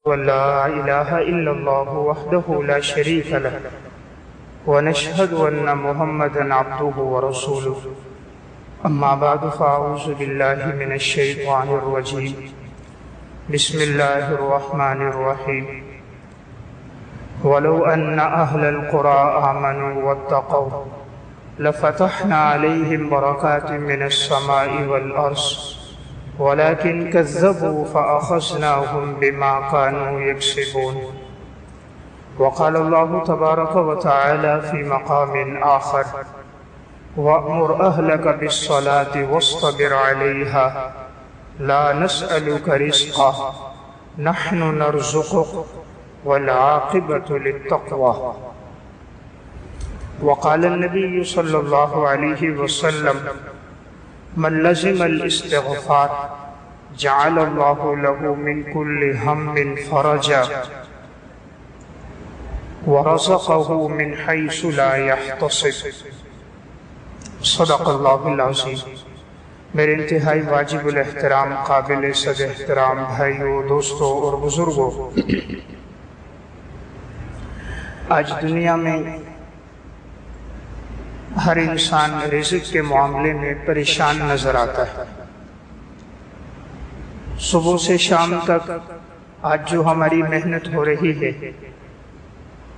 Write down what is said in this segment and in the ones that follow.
ولا إله إلا الله وحده لا شريك له ونشهد أن محمدا عبده ورسوله أما بعد فأعوذ بالله من الشيطان الرجيم بسم الله الرحمن الرحيم ولو أن أهل القرى آمنوا واتقوا لفتحنا عليهم بركات من السماء والأرض ولكن كذبوا فأخذناهم بما كانوا يكسبون. وقال الله تبارك وتعالى في مقام آخر وأمر أهلك بالصلاة واصطبر عليها لا نسألك رزقا نحن نرزقك والعاقبة للتقوى. وقال النبي صلى الله عليه وسلم من لزم الاستغفار جعل الله له من كل هم فرجا ورزقه من حيث لا يحتسب. صدق اللہ العظیم. میرے انتہائی واجب الاحترام قابل صد احترام بھائیوں، دوستوں اور بزرگوں، آج دنیا میں ہر انسان رزق کے معاملے میں پریشان نظر آتا ہے. صبح سے شام تک آج جو ہماری محنت ہو رہی ہے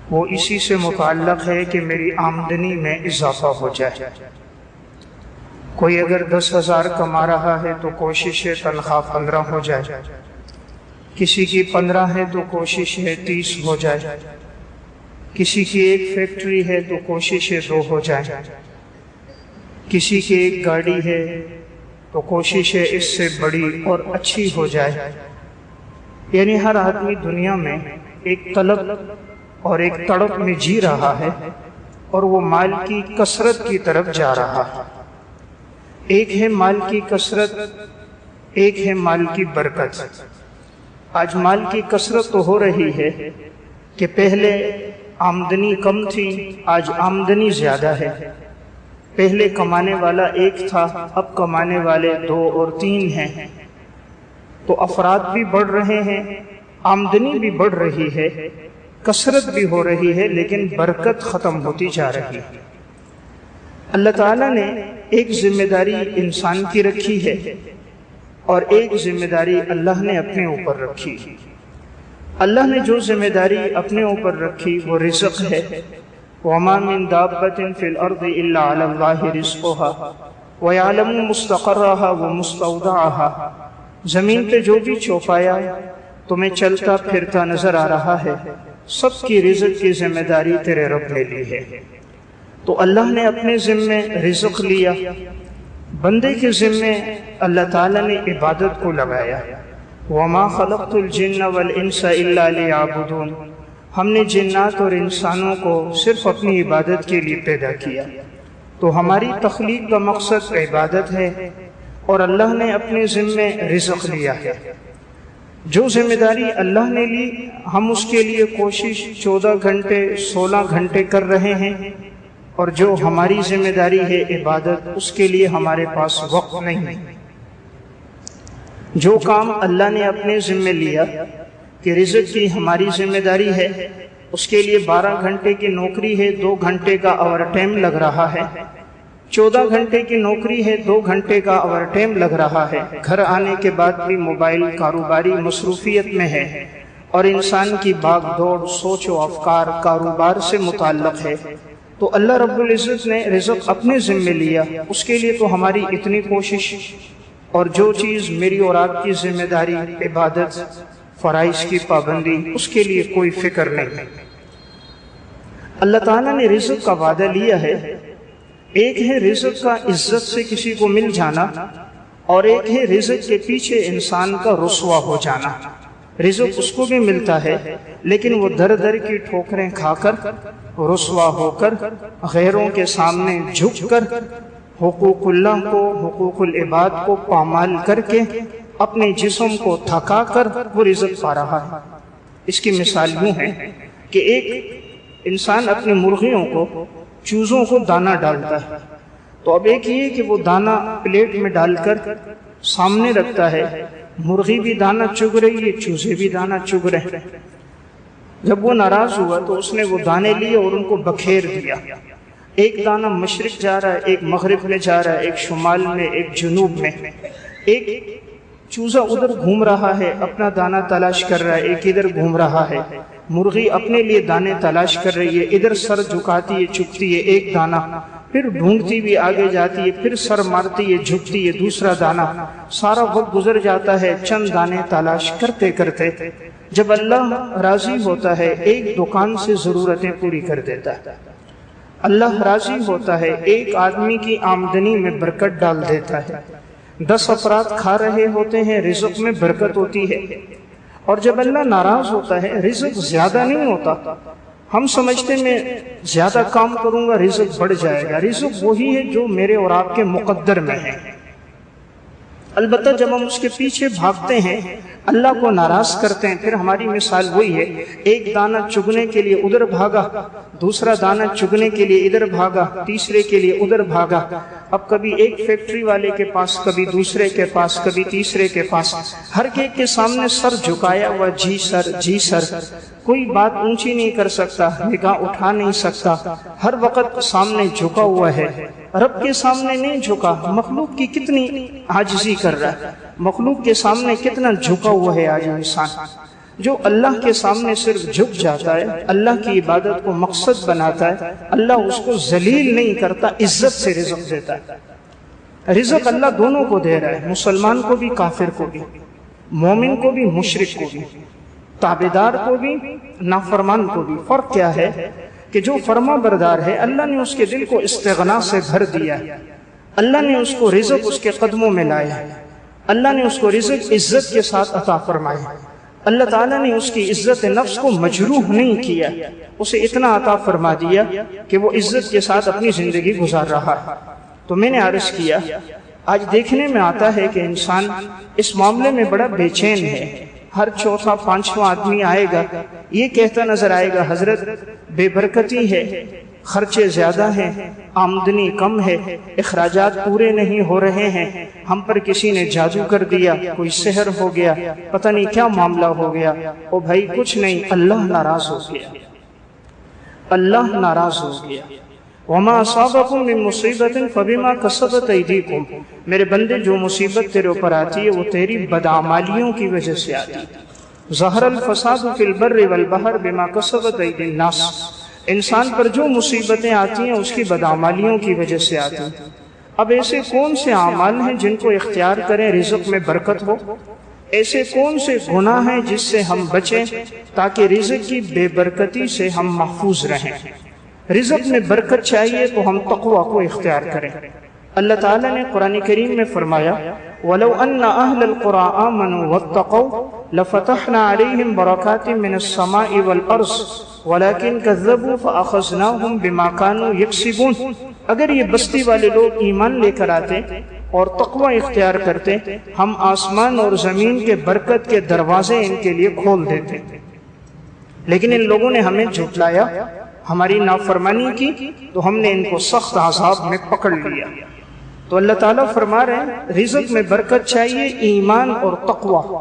وہ اسی سے متعلق ہے کہ میری آمدنی میں اضافہ ہو جائے. کوئی اگر 10,000 کما رہا ہے تو کوشش ہے تنخواہ 15 ہو جائے، کسی کی 15 ہے تو کوشش ہے 30 ہو جائے، کسی کی ایک فیکٹری ہے تو کوشش ہے 2 ہو جائے، کسی کی ایک گاڑی ہے تو کوشش ہے اس سے بڑی اور اچھی ہو جائے. یعنی ہر آدمی دنیا میں ایک طلب اور ایک تڑپ میں جی رہا ہے اور وہ مال کی کثرت کی طرف جا رہا ہے. ایک ہے مال کی کثرت، ایک ہے مال کی برکت. آج مال کی کثرت تو ہو رہی ہے کہ پہلے آمدنی کم تھی، آج آمدنی زیادہ ہے. پہلے کمانے والا ایک تھا، اب کمانے والے 2 اور 3 ہیں. تو افراد بھی بڑھ رہے ہیں، آمدنی بھی بڑھ رہی ہے، کثرت بھی ہو رہی ہے، لیکن برکت ختم ہوتی جا رہی ہے. اللہ تعالیٰ نے ایک ذمہ داری انسان کی رکھی ہے اور ایک ذمہ داری اللہ نے اپنے اوپر رکھی. اللہ نے جو ذمہ داری اپنے اوپر رکھی وہ رزق ہے. وَمَا مِن دَابَّةٍ فِي الْأَرْضِ إِلَّا عَلَى اللَّهِ رِزْقُهَا وَيَعْلَمُ مُسْتَقَرَّهَا وَمُسْتَوْدَعَهَا. زمین پہ جو بھی چوپایا تمہیں چلتا پھرتا نظر آ رہا ہے، سب کی رزق کی ذمہ داری تیرے رب نے لی ہے. تو اللہ نے اپنے ذمے رزق لیا، بندے کے ذمے اللہ تعالیٰ نے عبادت کو لگایا. وَمَا خَلَقْتُ الْجِنَّ وَالْإِنسَ إِلَّا لِيَعْبُدُونَ. ہم نے جنات اور انسانوں کو صرف اپنی عبادت کے لیے پیدا کیا. تو ہماری تخلیق کا مقصد عبادت ہے اور اللہ نے اپنے ذمے رزق لیا ہے. جو ذمہ داری اللہ نے لی ہم اس کے لیے کوشش 14 گھنٹے 16 گھنٹے کر رہے ہیں، اور جو ہماری ذمہ داری ہے عبادت، اس کے لیے ہمارے پاس وقت نہیں. جو کام اللہ نے اپنے ذمہ لیا کہ رزق کی ہماری ذمہ داری ہے، اس کے لیے 12 گھنٹے کی نوکری ہے، 2 گھنٹے کا اوور ٹائم لگ رہا ہے. 14 گھنٹے کی نوکری ہے، 2 گھنٹے کا اوور ٹائم لگ رہا ہے. گھر آنے کے بعد بھی موبائل کاروباری مصروفیت میں ہے اور انسان کی بھاگ دوڑ سوچ و افکار کاروبار سے متعلق ہے. تو اللہ رب العزت نے رزق اپنے ذمہ لیا، اس کے لیے تو ہماری اتنی کوشش، اور جو چیز میری اور آپ کی ذمہ داری عبادت فرائض کی پابندی، اس کے لیے کوئی فکر نہیں. اللہ تعالیٰ نے رزق کا وعدہ لیا ہے. ایک ہے رزق کا عزت سے کسی کو مل جانا، اور ایک ہے رزق کے پیچھے انسان کا رسوا ہو جانا. رزق اس کو بھی ملتا ہے لیکن وہ در در کی ٹھوکریں کھا کر، رسوا ہو کر، غیروں کے سامنے جھک کر، حقوق اللہ کو، حقوق العباد کو پامال کر کے، اپنے جسم کو تھکا کر وہ رزق پا رہا ہے. اس کی مثال یوں ہے کہ ایک انسان اپنی مرغیوں کو، چوزوں کو دانہ ڈالتا ہے، تو اب ایک یہ کہ وہ دانہ پلیٹ میں ڈال کر سامنے رکھتا ہے مرغی بھی دانہ چگ رہی ہے، چوزے بھی دانہ چگ رہے ہیں۔ جب وہ ناراض ہوا تو اس نے وہ دانے لیے اور ان کو بکھیر دیا۔ ایک دانہ مشرق جا رہا ہے، ایک مغرب میں جا رہا ہے، ایک شمال میں، ایک جنوب میں۔ ایک چوزا ادھر گھوم رہا ہے، اپنا دانہ تلاش کر رہا ہے، ایک ادھر گھوم رہا ہے۔ مرغی اپنے لیے دانے تلاش کر رہی ہے، ادھر سر جھکاتی ہے، چکتی ہے ایک دانہ، پھر ڈھونڈتی بھی آگے جاتی ہے، پھر سر مارتی ہے، جھکتی ہے دوسرا دانہ۔ سارا وقت گزر جاتا ہے چند دانے تلاش کرتے کرتے۔ جب اللہ راضی ہوتا ہے ایک دکان سے ضرورتیں پوری کر دیتا ہے۔ اللہ راضی ہوتا ہے ایک آدمی کی آمدنی میں برکت ڈال دیتا ہے۔ 10 افراد کھا رہے ہوتے ہیں، رزق میں برکت ہوتی ہے۔ اور جب اللہ ناراض ہوتا ہے رزق زیادہ نہیں ہوتا۔ ہم سمجھتے میں زیادہ کام کروں گا رزق بڑھ جائے گا۔ رزق وہی ہے جو میرے اور آپ کے مقدر میں ہے۔ البتہ جب ہم اس کے پیچھے بھاگتے ہیں، اللہ کو ناراض کرتے ہیں، پھر ہماری مثال وہی ہے، ایک دانہ چگنے کے لیے ادھر بھاگا، دوسرا دانہ چگنے کے لیے ادھر بھاگا، تیسرے کے لیے ادھر بھاگا۔ اب کبھی ایک فیکٹری والے کے پاس، کبھی دوسرے کے پاس، کبھی تیسرے کے پاس، ہر ایک کے سامنے سر جھکایا ہوا، جی سر، جی سر۔ کوئی بات اونچی نہیں کر سکتا، نگاہ اٹھا نہیں سکتا، ہر وقت سامنے جھکا ہوا ہے۔ رب کے سامنے نہیں جھکا، مخلوق کی کتنی عاجزی کر رہا ہے، مخلوق کے سامنے کتنا جھکا ہوا ہے آج انسان۔ جو اللہ کے سامنے صرف جھک جاتا ہے، اللہ کی عبادت کو مقصد بناتا ہے، اللہ اس کو ذلیل نہیں کرتا، عزت سے رزق دیتا ہے۔ رزق اللہ دونوں کو دے رہا ہے، مسلمان کو بھی، کافر کو بھی، مومن کو بھی، مشرک کو بھی، تابعدار کو بھی، نافرمان کو بھی۔ فرق کیا ہے کہ جو فرما بردار ہے اللہ نے اس کے دل کو استغنا سے بھر دیا ہے، اللہ نے اس کو رزق اس کے قدموں میں لایا ہے، اللہ نے اس کو رزق عزت کے ساتھ عطا فرمایا۔ اللہ تعالیٰ نے اس کی عزت نفس کو مجروح نہیں کیا، اسے اتنا عطا فرما دیا کہ وہ عزت کے ساتھ اپنی زندگی گزار رہا ہے۔ تو میں نے عرض کیا، آج دیکھنے میں آتا ہے کہ انسان اس معاملے میں بڑا بے چین ہے۔ ہر چوتھا پانچواں آدمی آئے گا، یہ کہتا نظر آئے گا حضرت بے برکتی ہے، خرچے زیادہ ہیں، آمدنی کم ہے، اخراجات پورے نہیں ہو رہے ہیں، ہم پر کسی نے جادو کر دیا، کوئی سحر ہو گیا، پتہ نہیں کیا معاملہ ہو گیا۔ او بھائی کچھ نہیں، اللہ ناراض ہو گیا، اللہ ناراض ہو گیا۔ وَمَا أَصَابَكُم مِّن مُّصِيبَةٍ فَبِمَا كَسَبَتْ أَيْدِيكُمْ، میرے بندے جو مصیبت تیرے اوپر آتی ہے وہ تیری بدعمالیوں کی وجہ سے آتی ہے۔ ظَهَرَ الْفَسَادُ فِي الْبَرِّ وَالْبَحْرِ بِمَا كَسَبَتْ أَيْدِي النَّاسِ، انسان پر جو مصیبتیں آتی ہیں اس کی بدعمالیوں کی وجہ سے آتی ہیں۔ اب ایسے کون سے اعمال ہیں جن کو اختیار کریں رزق میں برکت ہو؟ ایسے کون سے گناہ ہیں جس سے ہم بچیں تاکہ رزق کی بے برکتی سے ہم محفوظ رہیں؟ رزق میں برکت چاہیے تو ہم تقوی کو اختیار کریں۔ اللہ تعالیٰ نے قرآن کریم میں فرمایا وَلَوْ أَنَّ أَهْلَ الْقُرَىٰ آمَنُوا وَاتَّقَوْا لَفَتَحْنَا عَلَيْهِمْ بَرَكَاتٍ مِّنَ السَّمَاءِ وَالْأَرْضِ وَلَكِنْ كَذَّبُوا فَأَخَذْنَاهُمْ بِمَا كَانُوا يَكْسِبُونَ، اگر یہ بستی والے لوگ ایمان لے کر آتے اور تقوی اختیار کرتے، ہم آسمان اور زمین کے برکت کے دروازے ان کے لیے کھول دیتے، لیکن ان لوگوں نے ہمیں جھٹلایا، ہماری نافرمانی کی، تو ہم نے ان کو سخت عذاب میں پکڑ لیا۔ تو اللہ تعالیٰ فرما رہے ہیں رزق میں برکت چاہیے، ایمان اور تقوی۔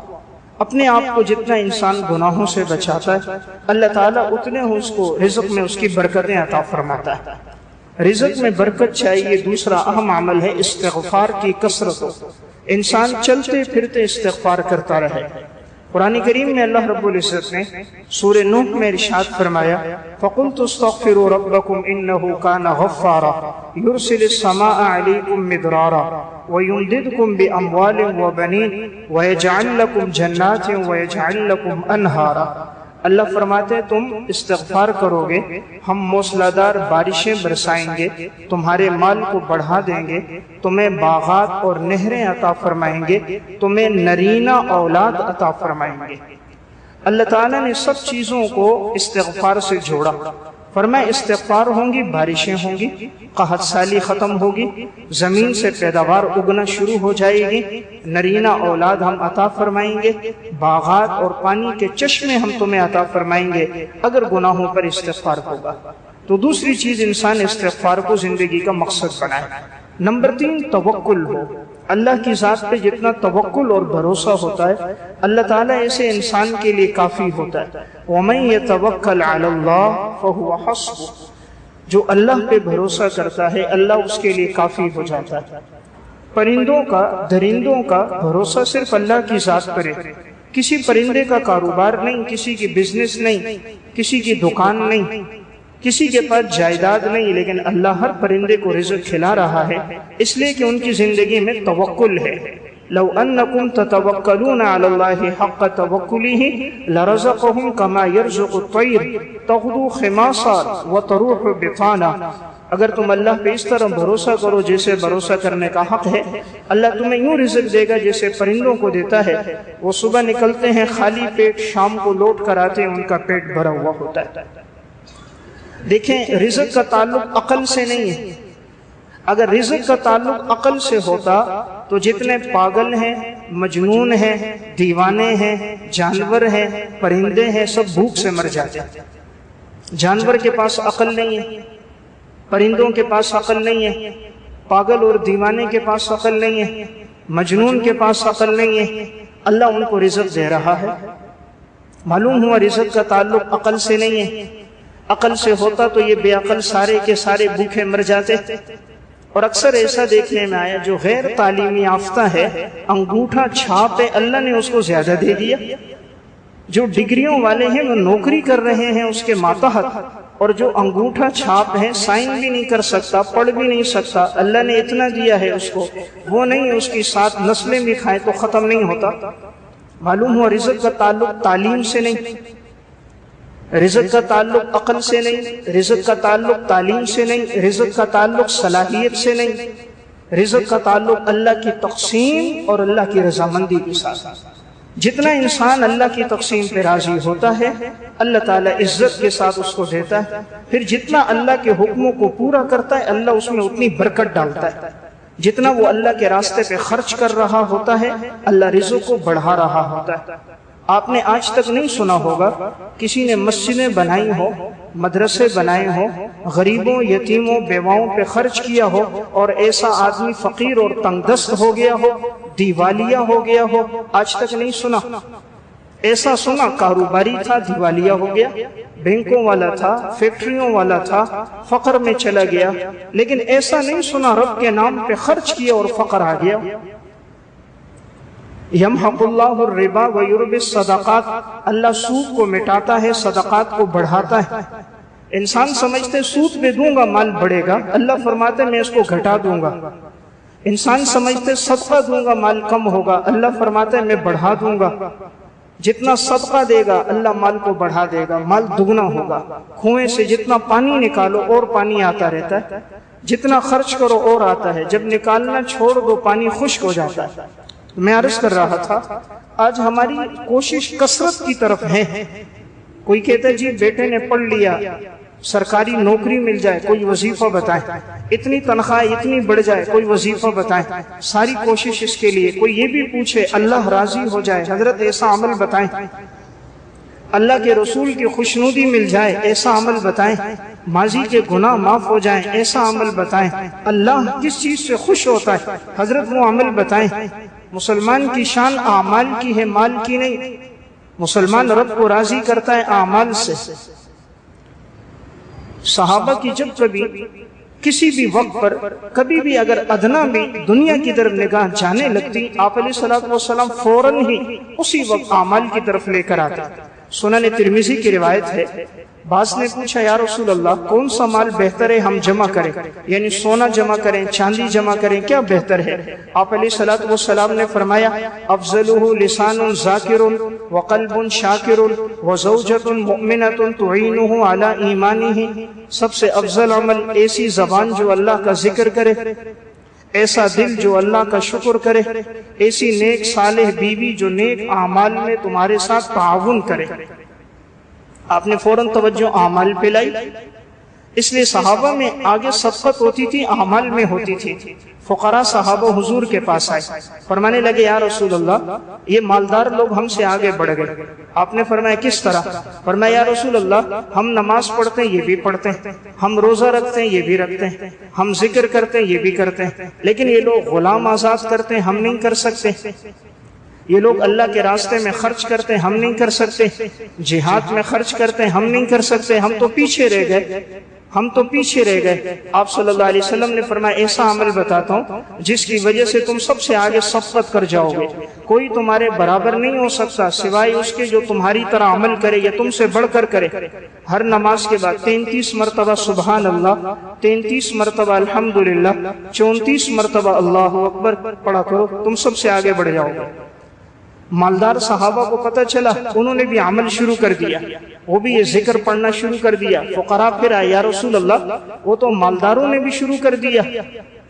اپنے آپ کو جتنا انسان گناہوں سے بچاتا ہے اللہ تعالیٰ اتنے اس کو رزق میں اس کی برکتیں عطا فرماتا ہے۔ رزق میں برکت چاہیے۔ دوسرا اہم عمل ہے استغفار کی کثرت، انسان چلتے پھرتے استغفار کرتا رہے۔ قرآن کریم میں اللہ رب العزت نے سورہ نوح میں ارشاد فرمایا فَقُلْتُ اسْتَغْفِرُوا رَبَّكُمْ إِنَّهُ كَانَ غَفَّارًا يُرْسِلِ السَّمَاءَ عَلَيْكُمْ مِدْرَارًا وَيُمْدِدْكُمْ بِأَمْوَالٍ وَبَنِينَ وَيَجْعَلْ لَكُمْ جَنَّاتٍ وَيَجْعَلْ لَكُمْ أَنْهَارًا۔ اللہ فرماتے ہیں تم استغفار کرو گے، ہم موسلادھار بارشیں برسائیں گے، تمہارے مال کو بڑھا دیں گے، تمہیں باغات اور نہریں عطا فرمائیں گے، تمہیں نرینہ اولاد عطا فرمائیں گے۔ اللہ تعالیٰ نے سب چیزوں کو استغفار سے جوڑا۔ فرمایا استغفار ہوں گی، بارشیں ہوں گی، قحط سالی ختم ہوگی، زمین سے پیداوار اگنا شروع ہو جائے گی، نرینہ اولاد ہم عطا فرمائیں گے، باغات اور پانی کے چشمے ہم تمہیں عطا فرمائیں گے اگر گناہوں پر استغفار ہوگا۔ تو دوسری چیز انسان استغفار کو زندگی کا مقصد بنائے۔ نمبر 3 توکل ہو، اللہ کی ذات پہ جتنا توکل اور بھروسہ ہوتا ہے اللہ تعالیٰ ایسے انسان کے لیے کافی ہوتا ہے۔ وَمَن يَتَوَكَّلْ عَلَى اللَّهِ فَهُوَ حَسْبُهُ، جو اللہ پہ بھروسہ کرتا ہے اللہ اس کے لیے کافی ہو جاتا ہے۔ پرندوں کا، درندوں کا بھروسہ صرف اللہ کی ذات پر ہے۔ کسی پرندے کا کاروبار نہیں، کسی کی بزنس نہیں، کسی کی دکان نہیں، کسی کے پاس جائیداد نہیں، لیکن اللہ ہر پرندے کو رزق کھلا رہا ہے اس لیے کہ ان کی زندگی میں توکل ہے۔ لو انکم تتوکلون علی اللہ حق توکلہ لرزقہم کما یرزق الطیر تغدو خماصا وتروح بطانا، اگر تم اللہ پہ اس طرح بھروسہ کرو جیسے بھروسہ کرنے کا حق ہے، اللہ تمہیں یوں رزق دے گا جیسے پرندوں کو دیتا ہے۔ وہ صبح نکلتے ہیں خالی پیٹ، شام کو لوٹ کر آتے ہیں ان کا پیٹ بھرا ہوا ہوتا ہے۔ دیکھیں رزق کا تعلق عقل سے نہیں ہے۔ اگر رزق کا تعلق عقل سے ہوتا تو جتنے پاگل ہیں، مجنون ہیں، دیوانے ہیں، جانور ہیں، پرندے ہیں، سب بھوک سے مر جاتے۔ جانور کے پاس عقل نہیں ہے، پرندوں کے پاس عقل نہیں ہے، پاگل اور دیوانے کے پاس عقل نہیں ہے، مجنون کے پاس عقل نہیں ہے، اللہ ان کو رزق دے رہا ہے۔ معلوم ہوا رزق کا تعلق عقل سے نہیں ہے۔ عقل سے ہوتا تو یہ بے عقل سارے کے سارے بھوکے مر جاتے۔ اور اکثر ایسا دیکھنے میں آیا جو غیر تعلیمی یافتہ ہے، انگوٹھا چھاپ ہے، اللہ نے اس کو زیادہ دے دیا۔ جو ڈگریوں والے ہیں وہ نوکری کر رہے ہیں اس کے ماتحت، اور جو انگوٹھا چھاپ ہے سائن بھی نہیں کر سکتا، پڑھ بھی نہیں سکتا، اللہ نے اتنا دیا ہے اس کو، وہ نہیں اس کی 7 نسلیں بھی کھائیں تو ختم نہیں ہوتا۔ معلوم ہوا رزق کا تعلق تعلیم سے نہیں، رزق کا تعلق عقل سے نہیں، رزق کا تعلق تعلیم سے نہیں، رزق کا تعلق صلاحیت سے نہیں، رزق کا تعلق اللہ کی تقسیم اور اللہ کی رضامندی کے ساتھ۔ جتنا انسان اللہ کی تقسیم پہ راضی ہوتا ہے اللہ تعالیٰ عزت کے ساتھ اس کو دیتا ہے، پھر جتنا اللہ کے حکموں کو پورا کرتا ہے اللہ اس میں اتنی برکت ڈالتا ہے۔ جتنا وہ اللہ کے راستے پہ خرچ کر رہا ہوتا ہے اللہ رزق کو بڑھا رہا ہوتا ہے۔ آپ نے آج تک نہیں سنا ہوگا کسی نے مسجدیں بنائی ہو، مدرسے بنائے ہو، غریبوں، یتیموں، بیواؤں پہ خرچ کیا ہو اور ایسا آدمی فقیر اور تنگ دست ہو گیا ہو، دیوالیہ ہو گیا ہو، آج تک نہیں سنا۔ ایسا سنا کاروباری تھا دیوالیہ ہو گیا، بینکوں والا تھا، فیکٹریوں والا تھا، فقر میں چلا گیا، لیکن ایسا نہیں سنا رب کے نام پہ خرچ کیا اور فقر آ گیا۔ یمحق اللہ الربا ویربی الصدقات، اللہ سود کو مٹاتا ہے، صدقات کو بڑھاتا ہے۔ انسان سمجھتے سود پہ دوں گا مال بڑھے گا، اللہ فرماتے میں اس کو گھٹا دوں گا۔ انسان سمجھتے صدقہ دوں گا مال کم ہوگا، اللہ فرماتا ہے میں بڑھا دوں گا۔ جتنا صدقہ دے گا اللہ مال کو بڑھا دے گا، مال دگنا ہوگا۔ کنویں سے جتنا پانی نکالو اور پانی آتا رہتا ہے، جتنا خرچ کرو اور آتا ہے، جب نکالنا چھوڑ دو پانی خشک ہو جاتا ہے۔ میں عرض کر رہا تھا آج ہماری کوشش کثرت کی طرف ہے۔ کوئی کہتا ہے جی بیٹے نے پڑھ لیا، سرکاری نوکری مل جائے، کوئی وظیفہ بتائیں، اتنی تنخواہ اتنی بڑھ جائے، کوئی وظیفہ بتائیں، ساری کوشش اس کے لیے۔ کوئی یہ بھی پوچھے اللہ راضی ہو جائے، حضرت ایسا عمل بتائیں، اللہ کے رسول کی خوشنودی مل جائے، ایسا عمل بتائیں، ماضی کے گناہ معاف ہو جائیں، ایسا عمل بتائیں، اللہ کس چیز سے خوش ہوتا ہے حضرت وہ عمل بتائیں۔ مسلمان کی شان اعمال کی ہے، مال کی نہیں۔ مسلمان رب کو راضی کرتا ہے اعمال سے۔ صحابہ کی جب کبھی کسی بھی وقت پر کبھی بھی اگر ادنا بھی دنیا کی طرف نگاہ جانے لگتی، آپ علیہ الصلوۃ والسلام فوراً ہی اسی وقت اعمال کی طرف لے کر آتے۔ سنن ترمذی کی روایت ہے، بعض نے پوچھا یا رسول اللہ کون سا مال بہتر ہے ہم جمع کریں، یعنی سونا جمع کریں، چاندی جمع کریں، کیا بہتر ہے؟ آپ علیہ الصلوۃ والسلام نے فرمایا افضلہ لسان ذاکر وقلب شاکر وزوجۃ مؤمنۃ تعینہ علی ایمانہ، سب سے افضل عمل ایسی زبان جو اللہ کا ذکر کرے، ایسا دل جو اللہ کا شکر کرے، ایسی نیک صالح بیوی جو نیک اعمال میں تمہارے ساتھ تعاون کرے۔ آپ نے فوراً توجہ اعمال پہ لائی۔ اس لیے صحابہ میں آگے سبقت ہوتی تھی، اعمال میں ہوتی تھی۔ فقراء صحابہ حضور کے پاس آئے، فرمانے لگے یا رسول اللہ یہ مالدار لوگ ہم سے آگے بڑھ گئے۔ آپ نے فرمایا کس طرح؟ فرمایا یا رسول اللہ ہم نماز پڑھتے ہیں یہ بھی پڑھتے ہیں، ہم روزہ رکھتے ہیں یہ بھی رکھتے ہیں، ہم ذکر کرتے ہیں یہ بھی کرتے ہیں، لیکن یہ لوگ غلام آزاد کرتے ہیں ہم نہیں کر سکتے، یہ لوگ اللہ کے راستے میں خرچ کرتے ہیں ہم نہیں کر سکتے، جہاد میں خرچ کرتے ہیں ہم نہیں کر سکتے، ہم تو پیچھے رہ گئے، ہم تو پیچھے رہ گئے۔ آپ صلی اللہ علیہ وسلم نے فرمایا ایسا عمل بتاتا ہوں جس کی وجہ سے تم سب سے آگے سبقت کر جاؤ گے، کوئی تمہارے برابر نہیں ہو سکتا سوائے اس کے جو تمہاری طرح عمل کرے یا تم سے بڑھ کر کرے۔ ہر نماز کے بعد 33 مرتبہ سبحان اللہ، 33 مرتبہ الحمدللہ، 34 مرتبہ اللہ اکبر پڑھا کرو، تم سب سے آگے بڑھ جاؤ گے۔ مالدار صحابہ کو پتہ چلا، انہوں نے بھی عمل شروع کر دیا، وہ بھی یہ ذکر پڑھنا شروع کر دیا۔ فقراء پھر آئے یا رسول اللہ وہ تو مالداروں نے بھی شروع کر دیا،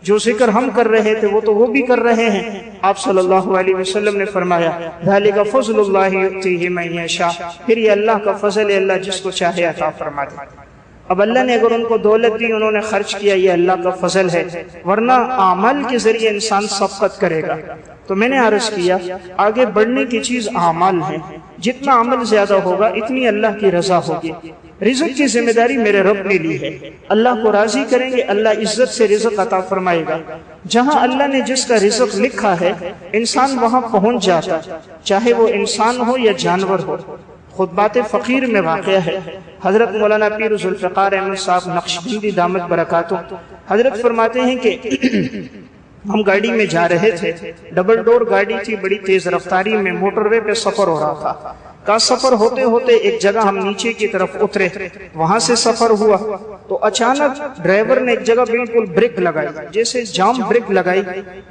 جو ذکر ہم کر رہے تھے وہ تو وہ بھی کر رہے ہیں۔ آپ صلی اللہ علیہ وسلم نے فرمایا ذالک فضل اللہ یؤتیہ من یشاء، پھر یہ اللہ کا فضل ہے، اللہ جس کو چاہے عطا فرما دے۔ اب اللہ نے اگر ان کو دولت دی، انہوں نے خرچ کیا، یہ اللہ کا فضل ہے، ورنہ اعمال کے ذریعے انسان سبقت کرے گا۔ تو میں نے عرض کیا آگے بڑھنے کی چیز اعمال ہے، جتنا عمل زیادہ ہوگا اتنی اللہ کی رضا ہوگی۔ رزق کی ذمہ داری میرے رب نے لی ہے، اللہ کو راضی کریں گے اللہ عزت سے رزق عطا فرمائے گا۔ جہاں اللہ نے جس کا رزق لکھا ہے انسان وہاں پہنچ جاتا، چاہے وہ انسان ہو یا جانور ہو۔ خطبات فقیر میں واقعہ ہے، حضرت مولانا پیر ذوالفقار احمد صاحب نقشبندی دامت برکاتہ حضرت فرماتے ہیں کہ ہم گاڑی میں جا رہے تھے، ڈبل ڈور گاڑی تھی، بڑی تیز رفتاری میں موٹر وے پہ سفر ہو رہا تھا۔ کا سفر ہوتے ہوتے ایک جگہ ہم نیچے کی طرف اترے، وہاں سے سفر ہوا تو اچانک ڈرائیور نے ایک جگہ بالکل بریک لگائی، جیسے جام بریک لگائی،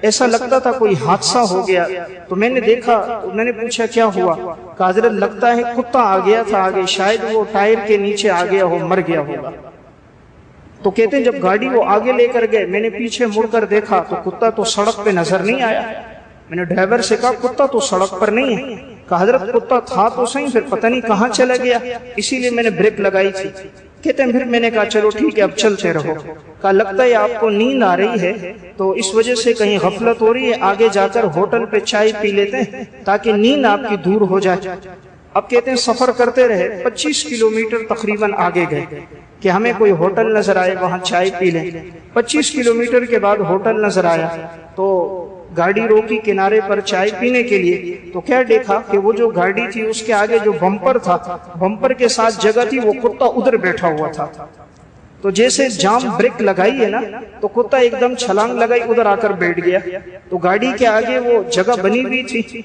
ایسا لگتا تھا کوئی حادثہ ہو گیا۔ تو میں نے دیکھا، میں نے پوچھا کیا ہوا؟ کہ حضرت لگتا ہے کتا آ گیا تھا آگے، شاید وہ ٹائر کے نیچے آ گیا ہو، مر گیا ہوگا۔ تو کہتے ہیں جب گاڑی وہ آگے لے کر گئے میں نے پیچھے مڑ کر دیکھا تو کتا تو سڑک پہ نظر نہیں آیا۔ میں نے ڈرائیور سے کہا کتا تو سڑک پر نہیں ہے، کہ حضرت کتا تھا تو صحیح، پھر پتہ نہیں کہاں چلا گیا، اسی لیے میں نے بریک لگائی تھی۔ کہتے ہیں پھر میں نے کہا چلو ٹھیک ہے اب چلتے رہو۔ کہا لگتا ہے آپ کو نیند آ رہی ہے تو اس وجہ سے کہیں غفلت ہو رہی ہے، آگے جا کر ہوٹل پہ چائے پی لیتے ہیں تاکہ نیند آپ کی دور ہو جائے۔ اب کہتے ہیں سفر کرتے رہے، 25 کلومیٹر تقریباً آگے گئے کہ ہمیں کوئی ہوٹل نظر آئے وہاں چائے پی لیں۔ 25 کلومیٹر کے بعد ہوٹل نظر آیا تو گاڑی روکی کنارے پر چائے پینے کے لیے، تو کیا دیکھا کہ وہ جو گاڑی تھی اس کے آگے جو بمپر تھا، بمپر کے ساتھ جگہ تھی، وہ کتا ادھر بیٹھا ہوا تھا۔ تو جیسے جام بریک لگائی ہے نا تو کتا ایک دم چھلانگ لگائی ادھر آ کر بیٹھ گیا۔ تو گاڑی کے آگے وہ جگہ بنی ہوئی تھی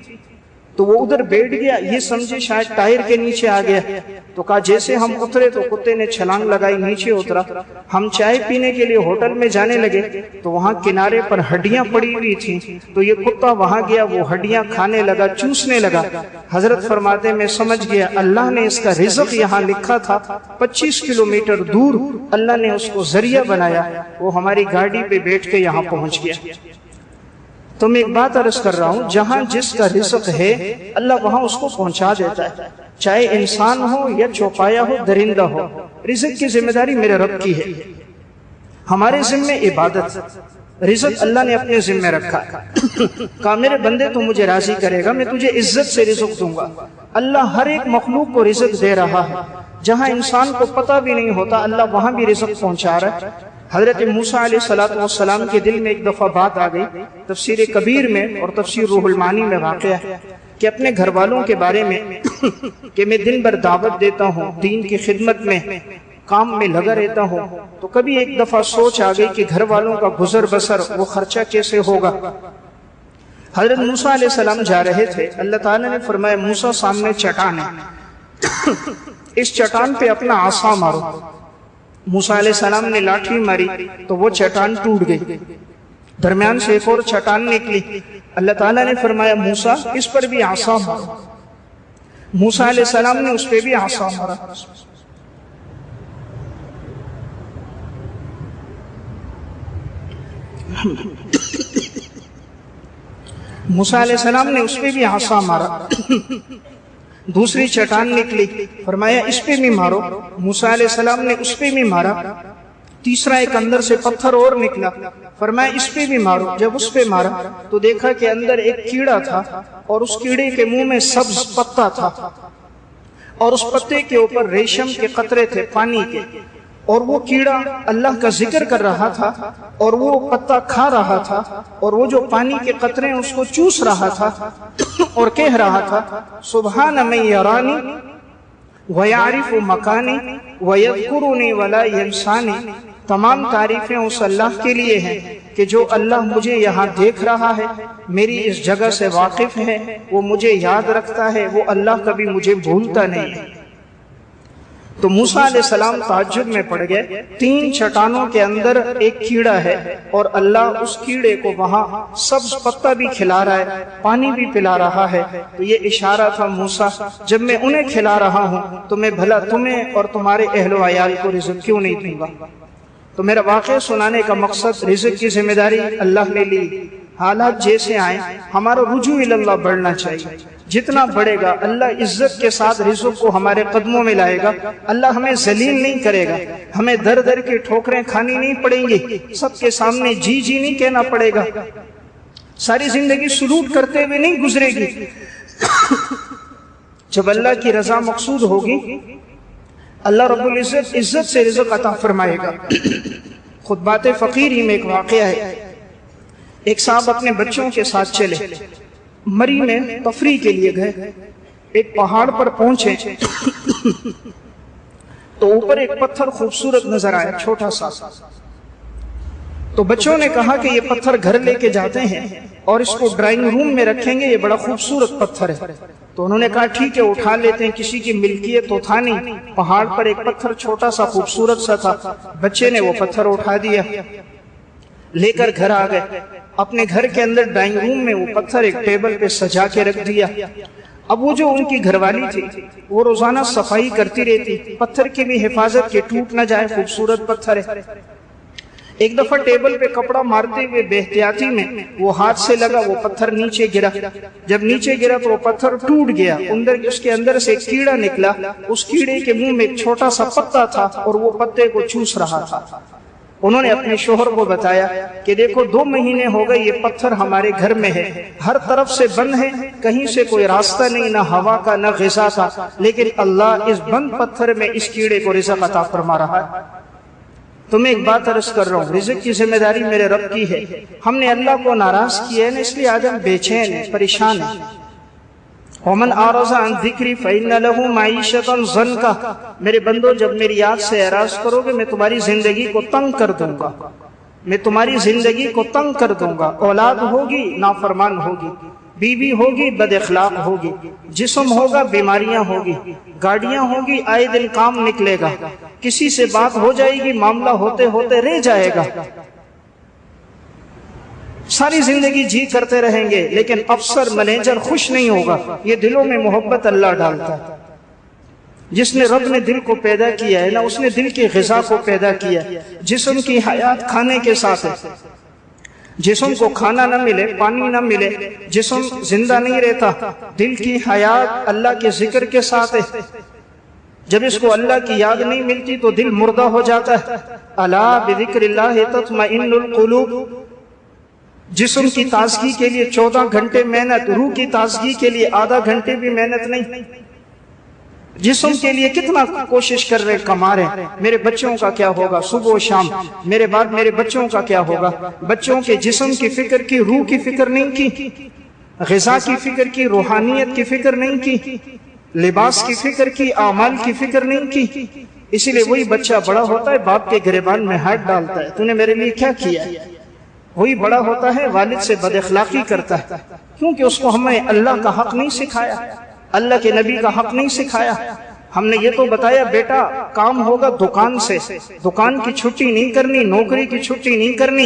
تو وہ ادھر بیٹھ گیا، یہ سمجھے شاید ٹائر کے نیچے آ گیا۔ تو کہا جیسے ہم اترے تو کتے نے چھلانگ لگائی، نیچے اترا۔ ہم چائے پینے کے لیے ہوٹل میں جانے لگے تو وہاں کنارے پر ہڈیاں پڑی ہوئی تھیں، تو یہ کتا وہاں گیا، وہ ہڈیاں کھانے لگا، چوسنے لگا۔ حضرت فرماتے میں سمجھ گیا اللہ نے اس کا رزق یہاں لکھا تھا، 25 کلومیٹر دور اللہ نے اس کو ذریعہ بنایا، وہ ہماری گاڑی پہ بیٹھ کے یہاں پہنچ گیا۔ تو میں ایک بات عرض کر رہا ہوں، جہاں جس کا رزق ہے اللہ وہاں اس کو پہنچا دیتا ہے، چاہے انسان ہو یا چوپایا ہو، درندہ ہو۔ رزق کی ذمہ داری میرے رب کی ہے، ہمارے ذمہ عبادت، رزق اللہ نے اپنے ذمہ رکھا۔ کہا میرے بندے تو مجھے راضی کرے گا، میں تجھے عزت سے رزق دوں گا۔ اللہ ہر ایک مخلوق کو رزق دے رہا ہے، جہاں انسان کو پتہ بھی نہیں ہوتا اللہ وہاں بھی رزق پہنچا رہا ہے۔ حضرت موسیٰ علیہ السلام کے دل میں ایک دفعہ بات آ گئی، تفسیر کبیر میں اور تفسیر روح المعانی میں واقعہ ہے کہ اپنے گھر والوں کے بارے میں کہ میں دن بھر دعوت دیتا ہوں، دین کی خدمت میں کام میں لگا رہتا ہوں، تو کبھی ایک دفعہ سوچ آ گئی کہ گھر والوں کا گزر بسر، وہ خرچہ کیسے ہوگا۔ حضرت موسیٰ علیہ السلام جا رہے تھے، اللہ تعالیٰ نے فرمایا موسیٰ سامنے چٹان ہے، اس چٹان پہ اپنا عصا مارو۔ موسیٰ علیہ السلام نے لاٹھی ماری تو وہ چٹان ٹوٹ گئی، درمیان سے ایک اور چٹان نکلی۔ اللہ تعالیٰ نے فرمایا موسیٰ اس پر بھی عصا مارو۔ موسیٰ علیہ السلام نے اس پہ بھی عصا مارا۔ موسیٰ علیہ السلام نے اس پہ بھی عصا مارا، دوسری چٹان نکلی، فرمایا اس پہ بھی مارو۔ موسیٰ علیہ السلام نے اس پہ بھی مارا، تیسرا ایک اندر سے پتھر اور نکلا، فرمایا اس پہ بھی مارو۔ جب اس پہ مارا تو دیکھا کہ اندر ایک کیڑا تھا اور اس کیڑے کے منہ میں سبز پتا تھا اور اس پتے کے اوپر ریشم کے قطرے تھے پانی کے، اور وہ کیڑا اللہ کا ذکر کر رہا تھا اور وہ پتا کھا رہا تھا اور وہ جو پانی کے قطرے اس کو چوس رہا تھا اور کہہ رہا تھا سبحان من یرانی ویعرف مکانی ویذکرنی ولا ینسانی۔ تمام تعریفیں اس اللہ کے لیے ہیں کہ جو اللہ مجھے یہاں دیکھ رہا ہے، میری اس جگہ سے واقف ہے، وہ مجھے یاد رکھتا ہے، وہ اللہ کبھی مجھے بھولتا نہیں ہے۔ تو موسیٰ علیہ السلام تعجب میں پڑ گئے، 3 چٹانوں کے اندر ایک کیڑا ہے اور اللہ اس کیڑے کو وہاں سبز پتا بھی کھلا رہا ہے، پانی بھی پلا رہا ہے۔ تو یہ اشارہ تھا موسیٰ، جب میں انہیں کھلا رہا ہوں تو میں بھلا تمہیں اور تمہارے اہل و عیال کو رزق کیوں نہیں دوں گا؟ تو میرا واقعہ سنانے کا مقصد رزق کی ذمہ داری اللہ نے لی، حالات جیسے آئیں ہمارا رجوع اللہ بڑھنا چاہیے، جتنا بڑھے گا اللہ عزت کے ساتھ رزق کو ہمارے قدموں میں لائے گا، اللہ ہمیں ذلیل نہیں کرے گا، ہمیں در در کی ٹھوکریں کھانی نہیں پڑیں گی، سب کے سامنے جی جی نہیں کہنا پڑے گا، ساری زندگی سلوٹ کرتے ہوئے نہیں گزرے گی۔ جب اللہ کی رضا مقصود ہوگی اللہ رب العزت عزت سے رزق عطا فرمائے گا۔ خطبات فقیری میں ایک واقعہ ہے، ایک صاحب اپنے بچوں کے ساتھ چلے، مری میں تفریح کے لیے گئے، ایک پہاڑ پر پہنچے تو اوپر ایک پتھر خوبصورت نظر آیا چھوٹا سا، تو بچوں نے کہا کہ یہ پتھر گھر لے کے جاتے ہیں اور اس کو ڈرائنگ روم میں رکھیں گے، یہ بڑا خوبصورت پتھر ہے۔ تو انہوں نے کہا ٹھیک ہے اٹھا لیتے ہیں، کسی کی ملکیت تو تھا نہیں، پہاڑ پر ایک پتھر چھوٹا سا خوبصورت سا تھا، بچے نے وہ پتھر اٹھا دیا، لے کر گھر آ گئے، اپنے گھر کے اندر ڈرائنگ روم میں وہ پتھر ایک ٹیبل پہ سجا کے رکھ دیا۔ اب وہ جو ان کی گھر والی تھی وہ روزانہ صفائی کرتی رہتی، پتھر کی بھی حفاظت کہ ٹوٹ نہ جائے، خوبصورت پتھر ہے۔ ایک دفعہ ٹیبل پہ کپڑا مارتے ہوئے بے احتیاطی میں وہ ہاتھ سے لگا، وہ پتھر نیچے گرا، جب نیچے گرا تو وہ پتھر ٹوٹ گیا، اس کے اندر سے ایک کیڑا نکلا، اس کیڑے کے منہ میں ایک چھوٹا سا پتا تھا اور وہ پتے کو چوس رہا تھا۔ انہوں نے اپنے شوہر کو بتایا کہ دیکھو 2 مہینے ہو گئے یہ پتھر ہمارے گھر میں ہے، ہر طرف سے بند ہے، کہیں سے کوئی راستہ نہیں، نہ ہوا کا نہ غذا کا، لیکن اللہ اس بند پتھر میں اس کیڑے کو رزق عطا فرما رہا ہے۔ تو میں ایک بات عرض کر رہا ہوں، رزق کی ذمہ داری میرے رب کی ہے، ہم نے اللہ کو ناراض کیا ہے نا، اس لیے آج ہم بے چین ہیں، پریشان ہیں۔ وَمَنْ أَعْرَضَ عَنْ ذِكْرِي فَإِنَّ لَهُ مَعِيشَةً ضَنْكَ۔ میرے بندو جب میری یاد سے اعراض کرو گے میں تمہاری زندگی کو تنگ کر دوں گا، میں تمہاری زندگی کو تنگ کر دوں گا، اولاد ہوگی نافرمان ہوگی، بیوی ہوگی بد اخلاق ہوگی، جسم ہوگا بیماریاں ہوگی، گاڑیاں ہوگی آئے دن کام نکلے گا، کسی سے بات ہو جائے گی معاملہ ہوتے ہوتے رہ جائے گا، ساری زندگی جی کرتے رہیں گے لیکن افسر مینیجر خوش نہیں ہوگا۔ یہ دلوں میں محبت اللہ ڈالتا ہے، جس نے رب نے دل کو پیدا کیا ہے نا، اس نے دل کی غذا کو پیدا کیا، جسم کی حیات کھانے کے ساتھ ہے، جسم کو کھانا نہ ملے پانی نہ ملے جسم زندہ نہیں رہتا، دل کی حیات اللہ کے ذکر کے ساتھ ہے، جب اس کو اللہ کی یاد نہیں ملتی تو دل مردہ ہو جاتا ہے۔ الا بذکر اللہ تطمئن القلوب، جسم کی تازگی کے لیے 14 گھنٹے محنت، روح کی تازگی کے لیے آدھا گھنٹے بھی محنت نہیں، جسم کے لیے کتنا کوشش کر رہے کما رہے۔ میرے بچوں کا کیا ہوگا صبح و شام، میرے بعد میرے بچوں کا کیا ہوگا، بچوں کے جسم کی فکر کی، روح کی فکر نہیں کی، غذا کی فکر کی، روحانیت کی فکر نہیں کی، لباس کی فکر کی، اعمال کی فکر نہیں کی۔ اسی لیے وہی بچہ بڑا ہوتا ہے باپ کے گریبان میں ہاتھ ڈالتا ہے، تو نے میرے لیے کیا کیا ہے، وہی بڑا ہوتا ہے والد سے بد اخلاقی کرتا ہے، کیونکہ اس کو ہمیں اللہ کا حق نہیں سکھایا، اللہ کے نبی کا حق نہیں سکھایا۔ ہم نے یہ تو بتایا بیٹا کام ہوگا دکان سے، دکان کی چھٹی نہیں کرنی، نوکری کی چھٹی نہیں کرنی،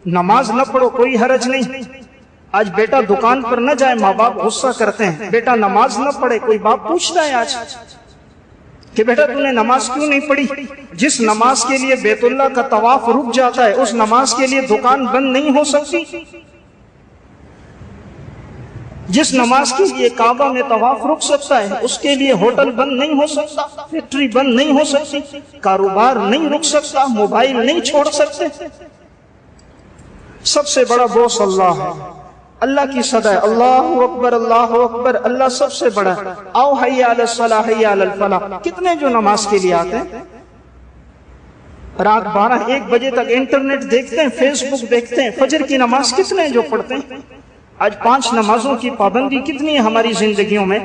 نماز نہ پڑھو کوئی حرج نہیں۔ آج بیٹا دکان پر نہ جائے ماں باپ غصہ کرتے ہیں، بیٹا نماز نہ پڑھے کوئی باپ پوچھتا ہے آج کہ بیٹا تو نے نماز کیوں نہیں پڑھی؟ جس نماز کے لیے بیت اللہ کا طواف رک جاتا ہے اس نماز کے لیے دکان بند نہیں ہو سکتی۔ جس نماز کے لیے کعبہ میں طواف رک سکتا ہے اس کے لیے ہوٹل بند نہیں ہو سکتا، فیکٹری بند نہیں ہو سکتی، کاروبار نہیں رک سکتا، موبائل نہیں چھوڑ سکتے۔ سب سے بڑا بوس اللہ ہے، اللہ کی صدا ہے، اللہ اکبر اللہ اکبر، اللہ سب سے بڑا ہے۔ آؤ حی علی الصلاح حی علی الفلاح، کتنے جو نماز کے لیے آتے ہیں، رات 12-1 بجے تک انٹرنیٹ دیکھتے ہیں، فیس بک دیکھتے ہیں، فجر کی نماز کتنے جو پڑھتے ہیں۔ آج 5 نمازوں کی پابندی کتنی ہے ہماری زندگیوں میں،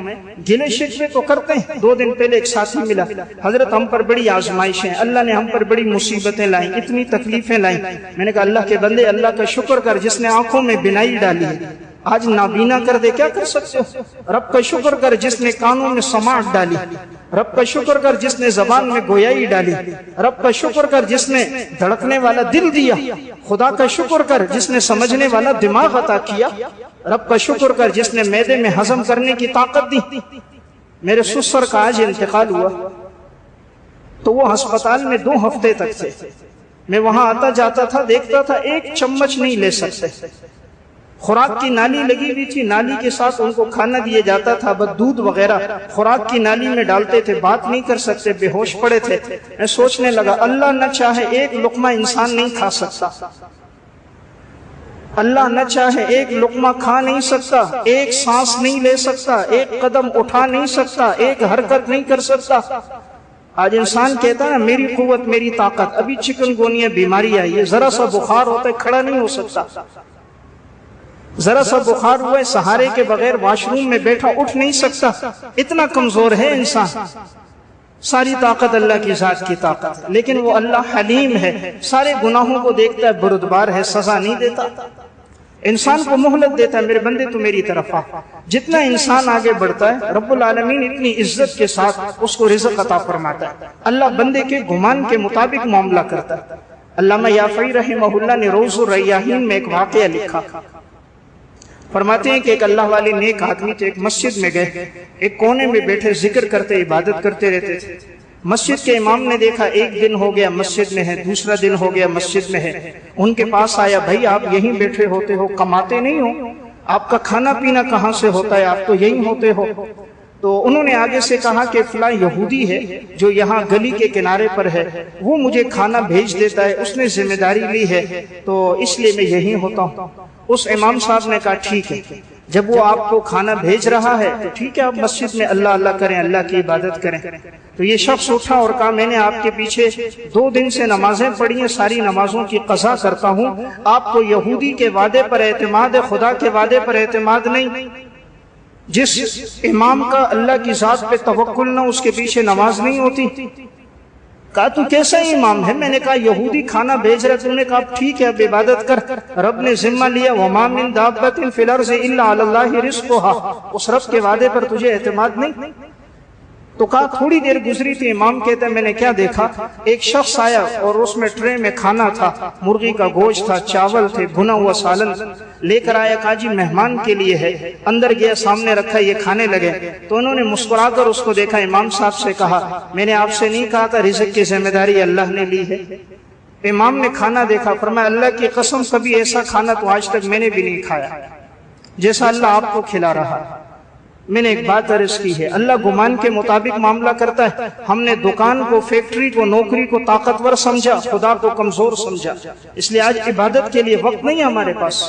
گلے شکوے تو کرتے ہیں۔ 2 دن پہلے ایک ساتھی ملا، حضرت ہم پر بڑی آزمائشیں ہیں، اللہ نے ہم پر بڑی مصیبتیں لائیں، اتنی تکلیفیں لائیں۔ میں نے کہا اللہ کے بندے اللہ کا شکر کر جس نے آنکھوں میں بینائی ڈالی ہے، آج نابینا کر دے کیا کر سکتے ہو؟ رب کا شکر کر جس نے کانوں میں سماعت ڈالی، رب کا شکر کر جس نے زبان میں گویائی ڈالی، رب کا شکر کر جس نے دھڑکنے والا دل دیا، خدا کا شکر کر جس نے سمجھنے والا دماغ عطا کیا، رب کا شکر کر جس نے معدے میں ہضم کرنے کی طاقت دی۔ میرے سسر کا آج انتقال ہوا تو وہ ہسپتال میں 2 ہفتے تک تھے، میں وہاں آتا جاتا تھا، دیکھتا تھا 1 چمچ نہیں لے سکتے، خوراک کی نالی لگی ہوئی تھی، نالی کے ساتھ ان کو کھانا دیا جاتا تھا، بس دودھ وغیرہ خوراک کی نالی میں ڈالتے تھے، بات نہیں کر سکتے، بے ہوش پڑے تھے۔ میں سوچنے لگا اللہ نہ چاہے 1 لقمہ انسان نہیں کھا سکتا، اللہ نہ چاہے 1 لقمہ کھا نہیں سکتا، 1 سانس نہیں لے سکتا، 1 قدم اٹھا نہیں سکتا، 1 حرکت نہیں کر سکتا۔ آج انسان کہتا ہے نا میری قوت میری طاقت، ابھی چکن گونیا بیماری آئی ہے، ذرا سا بخار ہوتا ہے کھڑا نہیں ہو سکتا، ذرا سا بخار ہوا ہے سہارے کے بغیر واش روم میں بیٹھا اٹھ نہیں سکتا، اتنا کمزور ہے انسان۔ ساری طاقت اللہ کی ذات کی طاقت، لیکن وہ اللہ حلیم ہے، سارے گناہوں کو دیکھتا ہے، بردبار ہے، سزا نہیں دیتا، انسان کو مہلت دیتا ہے، میرے بندے تو میری طرف آ۔ جتنا انسان آگے بڑھتا ہے رب العالمین اتنی عزت کے ساتھ اس کو رزق عطا فرماتا ہے، اللہ بندے کے گمان کے مطابق معاملہ کرتا ہے۔ علامہ یافعی رحمہ اللہ نے روض الریاحین میں ایک واقعہ لکھا، فرماتے ہیں کہ ایک اللہ والے نیک آدمی تھے، ایک مسجد میں گئے، ایک کونے میں بیٹھے ذکر کرتے عبادت کرتے رہتے تھے۔ مسجد کے امام نے دیکھا 1 دن ہو گیا مسجد میں ہے، دوسرا دن ہو گیا مسجد میں ہے، ان کے پاس آیا، بھائی آپ یہیں بیٹھے ہوتے ہو، کماتے نہیں ہو، آپ کا کھانا پینا کہاں سے ہوتا ہے، آپ تو یہیں ہوتے ہو۔ تو انہوں نے آگے سے کہا کہ فلاں یہودی ہے جو یہاں گلی کے کنارے پر ہے، وہ مجھے کھانا بھیج دیتا ہے، اس نے ذمہ داری لی ہے، تو اس لیے میں یہیں ہوتا ہوں۔ اس امام صاحب نے کہا ٹھیک ہے، جب وہ آپ کو کھانا بھیج رہا ہے تو ٹھیک ہے آپ مسجد میں اللہ اللہ کریں، اللہ کی عبادت کریں۔ تو یہ شخص اٹھا اور کہا میں نے آپ کے پیچھے 2 دن سے نمازیں پڑھی ہیں، ساری نمازوں کی قضا کرتا ہوں، آپ کو یہودی کے وعدے پر اعتماد ہے، خدا کے وعدے پر اعتماد نہیں۔ جس امام کا اللہ کی ذات پہ توکل نہ اس کے پیچھے نماز نہیں ہوتی۔ کہا تو کیسا امام ہے؟ میں نے کہا یہودی کھانا بھیج رہا، تو نے کہا ٹھیک ہے اب عبادت کر، رب نے ذمہ لیا وَمَا مِن دَابَّةٍ فِي الْأَرْضِ إِلَّا عَلَى اللَّهِ رِزْقُهَا، اس رب کے وعدے پر تجھے اعتماد نہیں؟ تو کہا تھوڑی دیر گزری تھی، امام کہتا ہے میں نے کیا دیکھا، ایک شخص آیا اور اس میں ٹرے میں کھانا تھا، مرغی کا گوشت تھا، چاول تھے، بھنا ہوا سالن لے کر آیا، کہا جی مہمان کے لیے ہے، اندر گیا سامنے رکھا، یہ کھانے لگے۔ تو انہوں نے مسکرا کر اس کو دیکھا، امام صاحب سے کہا میں نے آپ سے نہیں کہا تھا رزق کی ذمہ داری اللہ نے لی ہے؟ امام نے کھانا دیکھا، فرمایا اللہ کی قسم کبھی ایسا کھانا تو آج تک میں نے بھی نہیں کھایا جیسا اللہ آپ کو کھلا رہا ہے۔ میں نے ایک بات عرض کی ہے، اللہ گمان کے مطابق معاملہ کرتا ہے۔ ہم نے دکان کو، فیکٹری کو، نوکری کو طاقتور سمجھا، خدا کو کمزور سمجھا، اس لیے آج عبادت کے لیے وقت نہیں ہمارے پاس،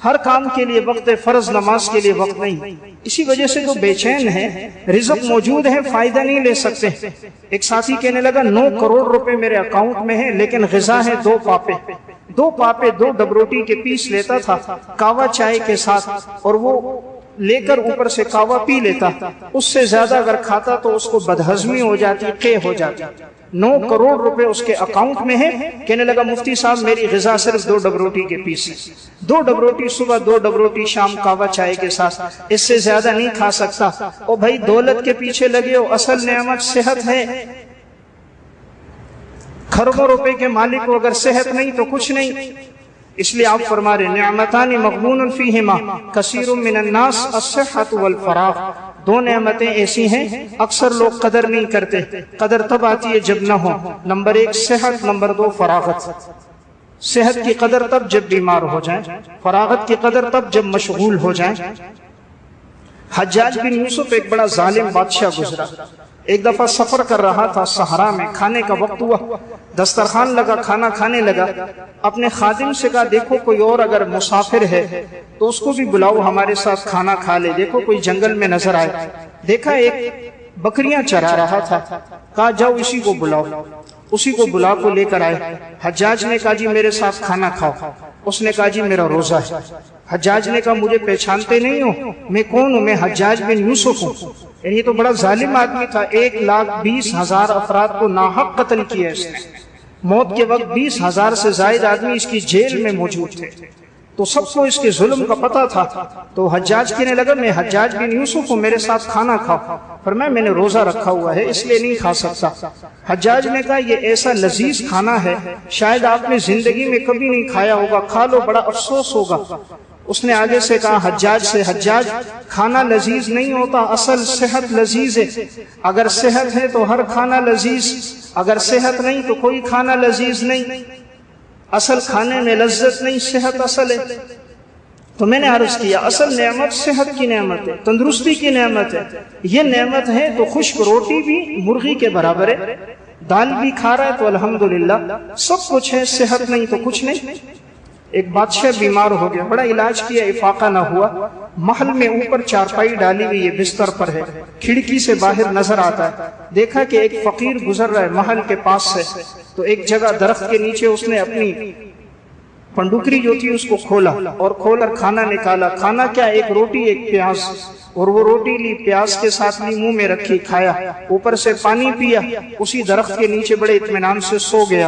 ہر کام کے لیے وقت ہے، فرض نماز کے لیے وقت نہیں۔ اسی وجہ سے جو بے چین ہے، رزق موجود ہے فائدہ نہیں لے سکتے۔ ایک ساتھی کہنے لگا 9 کروڑ روپے میرے اکاؤنٹ میں ہیں لیکن غذا ہے 2 پاپے، 2 پاپے 2 ڈبروٹی کے پیس لیتا تھا کاوا چائے کے ساتھ، اور وہ لے کر اوپر سے کاوا پی لیتا، اس سے زیادہ اگر کھاتا تو اس کو بدہضمی ہو جاتی، قے ہو جاتی۔ 9 کروڑ روپے اس کے اکاؤنٹ میں ہے، کہنے لگا مفتی صاحب میری غذا صرف 2 ڈبروٹی کے پیس ہے، 2 ڈبروٹی صبح، 2 ڈبروٹی شام کاوا چائے کے ساتھ، اس سے زیادہ نہیں کھا سکتا۔ اور بھائی دولت کے پیچھے لگے ہو، اصل نعمت صحت ہے۔ کروڑوں روپے کے مالک کو اگر صحت نہیں تو کچھ نہیں، اس لیے آپ فرما رہے نعمتان مغبون فیہما کثیر من الناس الصحۃ والفراغ، 2 نعمتیں ایسی ہیں اکثر لوگ قدر نہیں کرتے، قدر تب آتی ہے جب نہ ہو، نمبر 1 صحت، نمبر 2 فراغت۔ صحت کی قدر تب جب بیمار ہو جائیں، فراغت کی قدر تب جب مشغول ہو جائیں۔ حجاج بن یوسف ایک بڑا ظالم بادشاہ گزرا. ایک دفعہ سفر کر رہا تھا صحرا میں، کھانے کا وقت ہوا، دسترخوان لگا، کھانا کھانے لگا. اپنے خادم سے کہا دیکھو کوئی اور اگر مسافر ہے تو اس کو بھی بلاؤ ہمارے ساتھ کھانا کھا لے، دیکھو کوئی جنگل میں نظر آئے. دیکھا ایک بکریاں چرا رہا تھا، کہا جاؤ اسی کو بلاؤ. اسی کو بلا کو لے کر آئے. حجاج نے کہا جی میرے ساتھ کھانا کھاؤ. اس نے کہا جی میرا روزہ ہے. حجاج نے کہا مجھے پہچانتے نہیں ہو؟ میں کون ہوں؟ میں حجاج بن یوسف ہوں. یعنی یہ تو بڑا ظالم آدمی تھا. 1,20,000 افراد کو ناحق قتل کیا اس نے. موت کے وقت 20,000 سے زائد آدمی اس کی جیل میں موجود تھے، تو سب کو اس کے ظلم کا پتہ تھا. تو حجاج کہنے لگا میں حجاج بن یوسف ہوں، میرے ساتھ کھانا کھاؤ. فرمایا میں نے روزہ رکھا ہوا ہے اس لیے نہیں کھا سکتا. حجاج نے کہا یہ ایسا لذیذ کھانا ہے شاید آپ نے زندگی میں کبھی نہیں کھایا ہوگا، کھا لو بڑا افسوس ہوگا. اس نے آگے سے کہا حجاج سے حجاج کھانا لذیذ نہیں ہوتا، اصل صحت لذیذ ہے. اگر صحت ہے تو ہر کھانا لذیذ، اگر صحت نہیں تو کوئی کھانا لذیذ نہیں. اصل کھانے میں لذت نہیں، صحت اصل ہے. تو میں نے عرض کیا اصل نعمت صحت کی نعمت ہے، تندرستی کی نعمت ہے. یہ نعمت ہے تو خشک روٹی بھی مرغی کے برابر ہے، دال بھی کھا رہا ہے تو الحمدللہ سب کچھ ہے. صحت نہیں تو کچھ نہیں. ایک بادشاہ بیمار ہو گیا، بڑا علاج کیا، افاقہ نہ ہوا. محل میں اوپر چارپائی ڈالی ہوئی ہے، بستر پر ہے، کھڑکی سے باہر نظر آتا ہے. دیکھا کہ ایک فقیر گزر رہا ہے محل کے پاس سے، تو ایک جگہ درخت کے نیچے اس نے اپنی پنڈوکری جو تھی اس کو کھولا اور کھول کر کھانا نکالا. کھانا کیا؟ ایک روٹی ایک پیاز، اور وہ روٹی لی پیاز کے ساتھ لی، منہ میں رکھی، کھایا، اوپر سے پانی پیا، اسی درخت کے نیچے بڑے اطمینان سے سو گیا.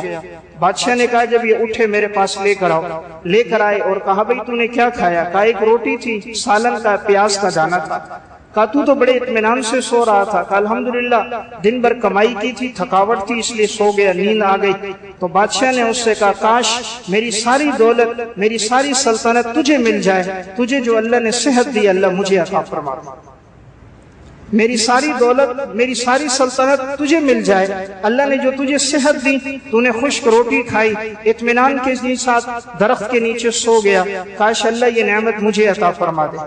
بادشاہ نے کہا جب یہ اٹھے میرے پاس لے کر آؤ. لے کر آئے اور کہا بھئی تو نے کیا کھایا؟ کہا ایک روٹی تھی، سالن کا، پیاز کا دانہ تھا. کہا تو بڑے اطمینان سے سو رہا تھا. کہا الحمدللہ دن بھر کمائی کی تھی، تھکاوٹ تھی اس لیے سو گیا، نیند آ گئی. تو بادشاہ نے اس سے کہا کاش میری ساری دولت، میری ساری سلطنت تجھے مل جائے، تجھے جو اللہ نے صحت دی اللہ مجھے عطا فرما. میری ساری دولت، میری ساری سلطنت تجھے مل جائے، اللہ نے جو تجھے صحت دی، تو نے خشک روٹی کھائی، اطمینان کے ساتھ درخت کے نیچے سو گیا، کاش اللہ یہ نعمت مجھے عطا فرما دے.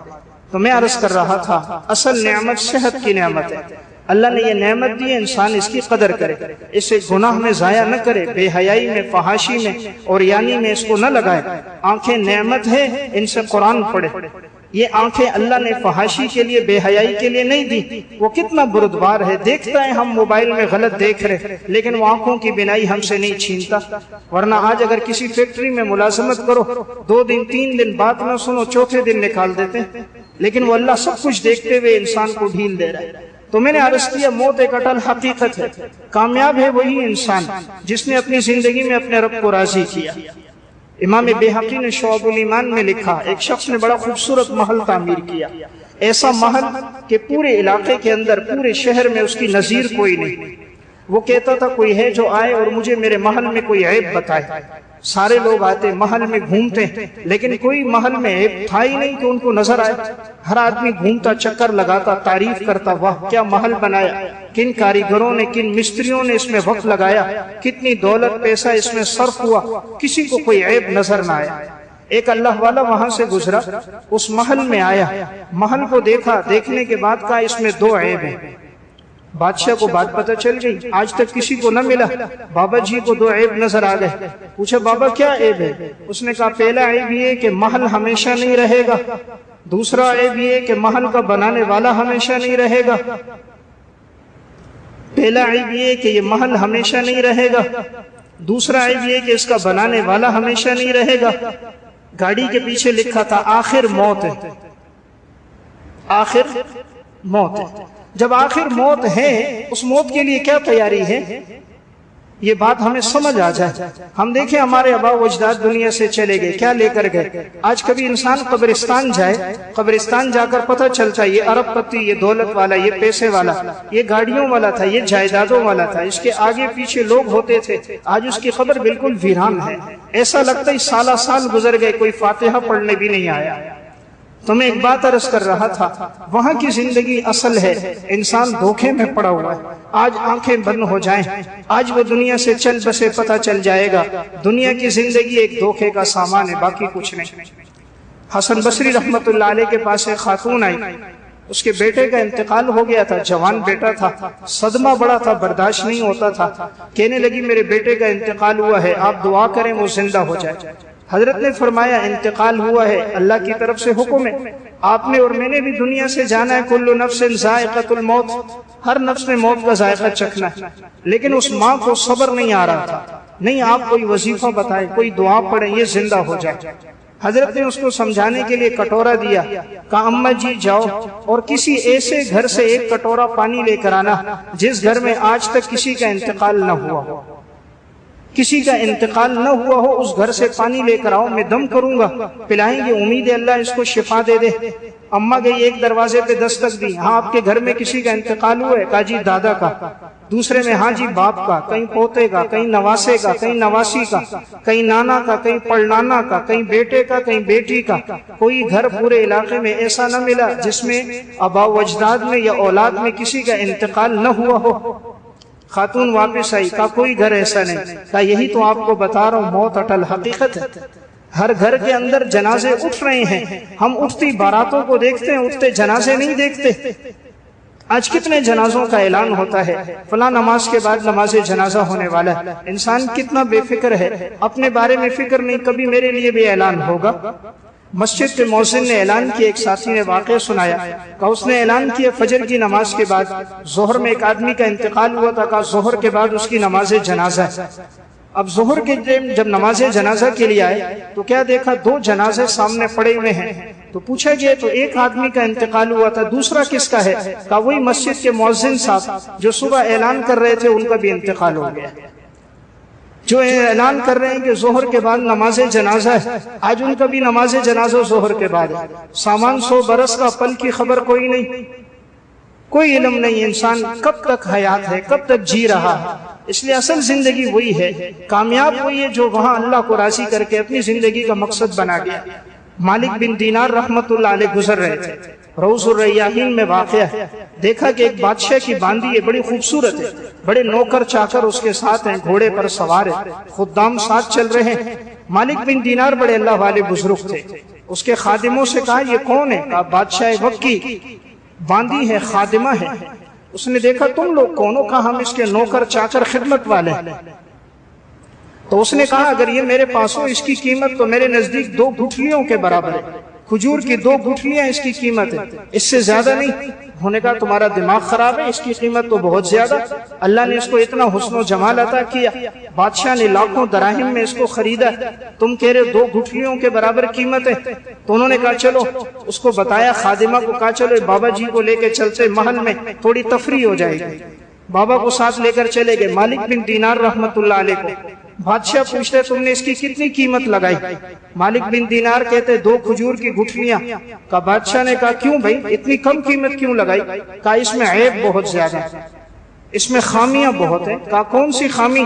تو میں عرض کر رہا تھا اصل نعمت صحت کی نعمت ہے. اللہ نے یہ نعمت دی ہے، انسان اس کی قدر کرے، اسے گناہ میں ضائع نہ کرے، بے حیائی میں، فحاشی میں اور یعنی میں اس کو نہ لگائے. آنکھیں نعمت ہے، ان سے قرآن پڑھے. یہ آنکھیں اللہ نے فحاشی کے لیے، بے حیائی کے لیے نہیں دی. وہ کتنا بردبار ہے، دیکھتا ہے ہم موبائل میں غلط دیکھ رہے، لیکن وہ آنکھوں کی بینائی ہم سے نہیں چھینتا. ورنہ آج اگر کسی فیکٹری میں ملازمت کرو، 2 دن 3 دن بات نہ سنو، چوتھے دن نکال دیتے ہیں. لیکن وہ اللہ سب کچھ دیکھتے ہوئے انسان کو ڈھیل دے رہا ہے. تو میں نے عرض کیا موت ایک اٹل حقیقت ہے. کامیاب ہے وہی انسان جس نے اپنی زندگی میں اپنے رب کو راضی کیا. امام بیہقی نے شعب الایمان میں لکھا ایک شخص نے بڑا خوبصورت محل تعمیر کیا، ایسا محل کہ پورے علاقے کے اندر، پورے شہر میں اس کی نظیر کوئی نہیں. وہ کہتا تھا کوئی ہے جو آئے اور مجھے میرے محل میں کوئی عیب بتائے. سارے لوگ آتے محل میں گھومتے، لیکن کوئی محل میں عیب تھا ہی نہیں کہ ان کو نظر آئے. ہر آدمی گھومتا، چکر لگاتا، تعریف کرتا، واہ کیا محل بنایا، کن کاریگروں نے، کن مستریوں نے اس میں وقت لگایا، کتنی دولت پیسہ اس میں صرف ہوا. کسی کو کوئی عیب نظر نہ آیا. ایک اللہ والا وہاں سے گزرا، اس محل میں آیا، محل کو دیکھا، دیکھنے کے بعد کہا اس میں 2 عیب ہیں. بادشاہ کو بات پتہ چل گئی، آج تک کسی کو نہ ملا. بابا جی کو 2 عیب نظر آ گئے. پوچھا بابا کیا عیب ہے؟ اس نے کہا پہلا عیب یہ کہ محل ہمیشہ نہیں رہے گا، دوسرا عیب یہ کہ محل کا بنانے والا ہمیشہ نہیں رہے گا. پہلا عیب یہ کہ یہ محل ہمیشہ نہیں رہے گا، دوسرا عیب یہ کہ اس کا بنانے والا ہمیشہ نہیں رہے گا. گاڑی کے پیچھے لکھا تھا آخر موت ہے، آخر موت ہے. جب آخر موت ہے، اس موت کے لیے کیا تیاری ہے؟ یہ بات ہمیں سمجھ آ جائے. ہم دیکھیں ہمارے آبا و اجداد دنیا سے چلے گئے، کیا لے کر گئے؟ آج کبھی انسان قبرستان جائے، قبرستان جا کر پتہ چلتا ہے یہ ارب پتی، یہ دولت والا، یہ پیسے والا، یہ گاڑیوں والا تھا، یہ جائیدادوں والا تھا، اس کے آگے پیچھے لوگ ہوتے تھے. آج اس کی قبر بالکل ویران ہے. ایسا لگتا ہے سالہ سال گزر گئے، کوئی فاتحہ پڑھنے بھی نہیں آیا. تو میں ایک بات عرض کر رہا تھا، وہاں کی زندگی اصل ہے، انسان دھوکے میں پڑا ہوا ہے. آج آنکھیں بند ہو جائیں، آج وہ دنیا سے چل بسے پتہ چل جائے گا دنیا کی زندگی ایک دھوکے کا سامان ہے، باقی کچھ نہیں. حسن بصری رحمت اللہ علیہ کے پاس ایک خاتون آئی، اس کے بیٹے کا انتقال ہو گیا تھا، جوان بیٹا تھا، صدمہ بڑا تھا، برداشت نہیں ہوتا تھا، کہنے لگی میرے بیٹے کا انتقال ہوا ہے، آپ دعا کریں وہ زندہ ہو جائے۔ حضرت نے فرمایا انتقال ہوا ہے، اللہ کی طرف سے حکم ہے، آپ نے اور میں نے بھی دنیا سے جانا ہے، کل نفس ذائقۃ الموت، ہر نفس نے موت کا ذائقہ چکھنا ہے، لیکن اس ماں کو صبر نہیں آ رہا تھا، نہیں آپ کوئی وظیفہ بتائیں، کوئی دعا پڑھیں یہ زندہ ہو جائے۔ حضرت نے اس کو سمجھانے کے لیے کٹورا دیا، کہا اماں جی جاؤ اور کسی ایسے گھر سے ایک کٹورا پانی لے کر آنا جس گھر میں آج تک کسی کا انتقال نہ ہوا ہو، کسی کا انتقال نہ ہوا ہو، اس گھر سے پانی لے کر آؤ، میں دم کروں گا، پلائیں گے، امید ہے اللہ اس کو شفا دے دے۔ اماں گئی، ایک دروازے پہ دستک دی، ہاں آپ کے گھر میں کسی کا انتقال ہوا ہے؟ کہا جی دادا کا۔ دوسرے میں ہاں جی باپ کا، کہیں پوتے کا، کہیں نواسے کا، کہیں نواسی کا، کہیں نانا کا، کہیں پڑنانا کا، کہیں بیٹے کا، کہیں بیٹی کا۔ کوئی گھر پورے علاقے میں ایسا نہ ملا جس میں آباء و اجداد میں یا اولاد میں کسی کا انتقال نہ ہوا ہو۔ خاتون واپس آئی، کہا کوئی گھر ایسا نہیں۔ کہا یہی تو آپ کو بتا رہا ہوں، موت اٹل حقیقت ہے، ہر گھر کے اندر جنازے اٹھ رہے ہیں، ہم اٹھتی باراتوں کو دیکھتے ہیں، اٹھتے جنازے نہیں دیکھتے۔ آج کتنے جنازوں کا اعلان ہوتا ہے، فلاں نماز کے بعد نماز جنازہ ہونے والا ہے، انسان کتنا بے فکر ہے، اپنے بارے میں فکر نہیں، کبھی میرے لیے بھی اعلان ہوگا۔ مسجد کے مؤذن نے اعلان کیا، ایک ساتھی نے واقعہ سنایا، کہا اس نے اعلان کیا فجر کی نماز کے بعد، ظہر میں ایک آدمی کا انتقال ہوا تھا، کہا ظہر کے بعد اس کی نماز جنازہ ہے۔ اب ظہر کے ٹائم جب نماز جنازہ کے لیے آئے تو کیا دیکھا، دو جنازے سامنے پڑے ہوئے ہیں، تو پوچھا گیا تو ایک آدمی کا انتقال ہوا تھا، دوسرا کس کا ہے؟ کہا وہی مسجد کے مؤذن صاحب جو صبح اعلان کر رہے تھے، ان کا بھی انتقال ہو گیا، جو اعلان کر رہے ہیں کہ ظہر کے بعد نماز جنازہ ہے، آج ان کا بھی نماز جنازہ ظہر کے بعد ہے۔ سامان 100 برس کا، پل کی خبر کوئی نہیں، کوئی علم نہیں انسان کب تک حیات ہے، کب تک جی رہا ہے۔ اس لیے اصل زندگی وہی ہے، کامیاب وہی ہے جو وہاں اللہ کو راضی کر کے اپنی زندگی کا مقصد بنا گیا۔ مالک بن دینار رحمت اللہ علیہ گزر رہے تھے، روض الریاحین میں واقع ہے، دیکھا کہ ایک بادشاہ کی باندی ہے، بڑی خوبصورت ہے، بڑے نوکر چاکر اس کے ساتھ ہیں، گھوڑے پر سوار ہیں، خدام ساتھ چل رہے ہیں۔ مالک بن دینار بڑے اللہ والے بزرگ تھے، اس کے خادموں سے کہا یہ کون ہے؟ کہا بادشاہ وقت کی باندی ہے، خادمہ ہے۔ اس نے دیکھا تم لوگ کون ہو؟ کہا ہم اس کے نوکر چاکر خدمت والے ہیں۔ تو اس نے کہا اگر یہ میرے پاس ہو، اس کی قیمت تو میرے نزدیک 2 گٹھلیوں کے برابر ہے، کھجور کی 2 گٹھلیاں اس کی قیمت ہے، اس سے زیادہ نہیں۔ انہوں نے کہا تمہارا دماغ خراب ہے، اس کی قیمت تو بہت زیادہ، اللہ نے اس کو اتنا حسن و جمال عطا کیا، بادشاہ نے لاکھوں دراہم میں اس کو خریدا، تم کہہ رہے 2 گٹھلیوں کے برابر قیمت ہے۔ تو انہوں نے کہا چلو، اس کو بتایا، خادمہ کو کہا چلو بابا جی کو لے کے چلتے محل میں، تھوڑی تفریح ہو جائے گی۔ بابا کو ساتھ لے کر چلے گئے، مالک بن دینار رحمت اللہ علیہ کو بادشاہ پوچھتے تم نے اس کی کتنی قیمت لگائی؟ مالک بن دینار کہتے 2 کھجور کی گٹھلیاں۔ کہا بادشاہ نے کہا کیوں بھائی اتنی کم قیمت کیوں لگائی؟ کہا اس میں عیب بہت زیادہ ہے، اس میں خامیاں بہت ہیں۔ کہا کون سی خامی؟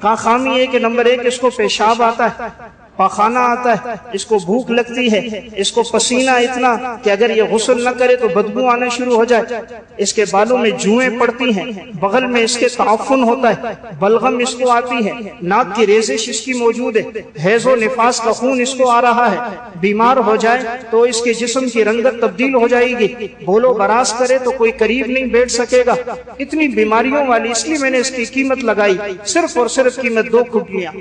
کہا خامی ہے کہ نمبر 1 اس کو پیشاب آتا ہے، پاخانہ آتا ہے، اس کو بھوک لگتی ہے، اس کو پسینہ اتنا کہ اگر یہ غسل نہ کرے تو بدبو آنا شروع ہو جائے، اس کے بالوں میں جوئیں پڑتی ہیں، بغل میں اس کے تعفن ہوتا ہے، بلغم اس کو آتی ہے، ناک کی ریزش اس کی موجود ہے، حیض و نفاس کا خون اس کو آ رہا ہے، بیمار ہو جائے تو اس کے جسم کی رنگت تبدیل ہو جائے گی، بولو براز کرے تو کوئی قریب نہیں بیٹھ سکے گا، اتنی بیماریوں والی، اس لیے میں نے اس کی قیمت لگائی، صرف اور صرف قیمت 2 گٹھلیاں۔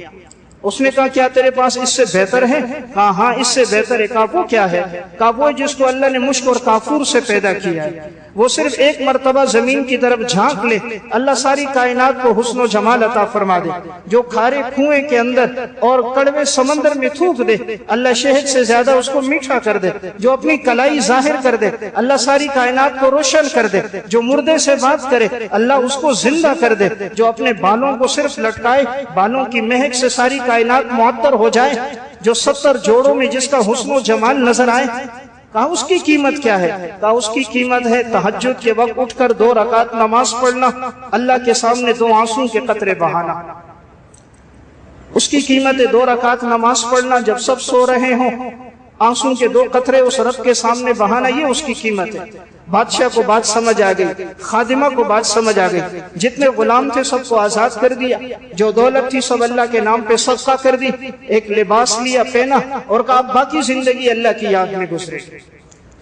اس نے کہا کیا تیرے پاس اس سے بہتر ہے؟ کہا ہاں اس سے بہتر ہے۔ کہا وہ کیا ہے؟ کہا وہ جس کو اللہ نے مشک اور کافور سے پیدا کیا ہے، وہ صرف ایک مرتبہ زمین کی طرف جھانک لے، اللہ ساری کائنات کو حسن و جمال عطا فرما دے، جو کھارے کنویں کے اندر اور کڑوے سمندر میں تھوک دے، اللہ شہد سے زیادہ اس کو میٹھا کر دے، جو اپنی کلائی ظاہر کر دے، اللہ ساری کائنات کو روشن کر دے، جو مردے سے بات کرے اللہ اس کو زندہ کر دے، جو اپنے بالوں کو صرف لٹکائے، بالوں کی مہک سے ساری کائنات معطر ہو جائے، جو 70 جوڑوں میں جس کا حسن و جمال نظر آئے۔ کہا اس کی قیمت کیا ہے؟ کہا اس کی قیمت ہے تہجد کے وقت اٹھ کر 2 رکعت نماز پڑھنا، اللہ کے سامنے 2 آنسوں کے قطرے بہانا۔ اس کی قیمت ہے 2 رکعت نماز پڑھنا، جب سب سو رہے ہوں آنسوں کے 2 قطرے اس رب کے سامنے بہانا، یہ اس کی قیمت ہے۔ بادشاہ کو بات سمجھ آ گئی، خادمہ کو بات سمجھ آ گئی، جتنے غلام تھے سب کو آزاد کر دیا، جو دولت تھی سب اللہ کے نام پہ صدقہ کر دی، ایک لباس لیا پہنا اور کہا باقی زندگی اللہ کی یاد میں گزرے۔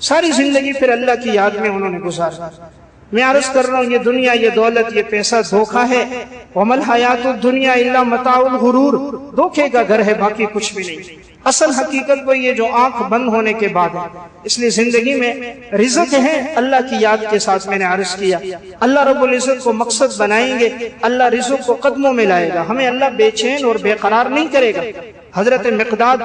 ساری زندگی پھر اللہ کی یاد میں انہوں نے گزاری۔ میں عرض کر رہا ہوں یہ دنیا، یہ دولت، یہ پیسہ دھوکہ ہے۔ وَمَا الْحَيَاةُ الدُّنْيَا إِلَّا مَتَاعُ الْغُرُورِ، دھوکے کا گھر ہے، باقی کچھ بھی نہیں۔ اصل حقیقت وہ یہ جو آنکھ بند ہونے کے بعد ہے۔ اس لیے زندگی میں رزق ہے اللہ کی یاد کے ساتھ، میں نے عرض کیا اللہ رب العزت کو مقصد بنائیں گے، اللہ رزق کو قدموں میں لائے گا، ہمیں اللہ بے چین اور بے قرار نہیں کرے گا۔ حضرت مقداد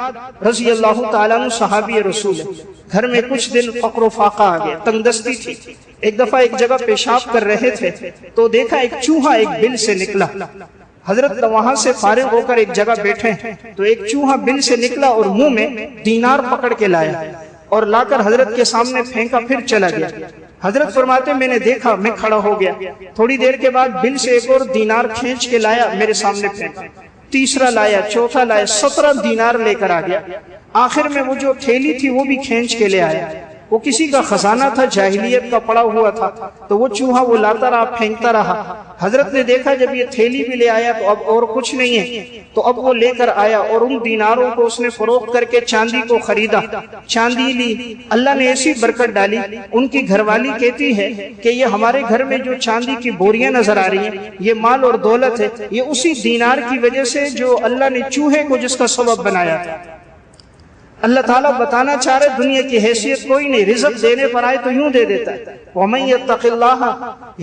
رضی اللہ تعالیٰ عنہ صحابی رسول ہے، گھر میں کچھ دن فقر و فاقہ آ گیا، تنگ دستی تھی۔ ایک دفعہ ایک جگہ پیشاب کر رہے تھے تو دیکھا ایک چوہا ایک بل سے نکلا۔ حضرت وہاں سے فارغ ہو کر ایک جگہ بیٹھے تو ایک چوہا بل سے نکلا اور منہ میں دینار پکڑ کے لایا اور لا کر حضرت کے سامنے پھینکا، پھر چلا گیا۔ حضرت فرماتے میں نے دیکھا، میں کھڑا ہو گیا، تھوڑی دیر کے بعد بل سے ایک اور دینار کھینچ کے لایا، میرے سامنے پھینکا، تیسرا لایا، چوتھا لایا، 17 دینار لے کر آ گیا۔ آخر میں وہ جو تھیلی تھی وہ بھی کھینچ کے لے آیا۔ وہ کسی کا خزانہ تھا، جاہلیت کا پڑا ہوا تھا، تو وہ چوہا وہ لاتا رہا، پھینکتا رہا۔ حضرت نے دیکھا جب یہ تھیلی بھی لے آیا تو اب اور کچھ نہیں ہے، تو اب وہ لے کر آیا اور ان دیناروں کو اس نے فروخت کر کے چاندی کو خریدا، چاندی لی۔ اللہ نے ایسی برکت ڈالی، ان کی گھر والی کہتی ہے کہ یہ ہمارے گھر میں جو چاندی کی بوریاں نظر آ رہی ہیں یہ مال اور دولت ہے، یہ اسی دینار کی وجہ سے جو اللہ نے چوہے کو جس کا سبب بنایا تھا۔ اللہ تعالیٰ بتانا چاہ رہے دنیا کی حیثیت کوئی نہیں، رزق دینے پر آئے تو یوں دے دیتا ہے۔ وَمَن يَتَّقِ اللَّهَ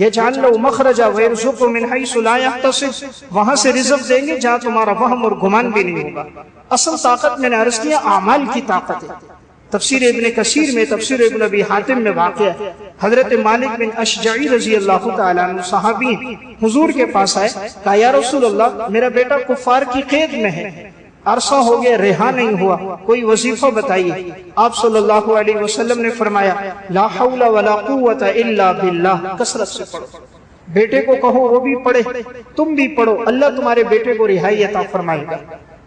يَجْعَلْ لَهُ مَخْرَجًا وَيَرْزُقْهُ مِنْ حَيْثُ لَا يَحْتَسِبُ، وہاں سے رزق دیں گے جہاں تمہارا وہم اور گمان بھی نہیں ہوگا۔ اصل طاقت میں نے عرض کیا اعمال کی طاقت ہے۔ تفسیر ابن کثیر میں، تفسیر ابن ابی حاتم میں واقع ہے، حضرت مالک بن اشجعی رضی اللہ تعالیٰ عنہ صحابی حضور کے پاس آئے، کہا یا رسول اللہ میرا بیٹا کفار کی قید میں ہے، عرصہ ہو گیا رہا نہیں ہوا، کوئی وظیفہ بتائیے۔ آپ صلی اللہ علیہ وسلم نے فرمایا لا حول ولا قوت الا باللہ، کثرت سے پڑھو۔ بیٹے کو کہو وہ بھی پڑھے، تم بھی پڑھو، اللہ تمہارے بیٹے کو رہائی عطا فرمائے گا۔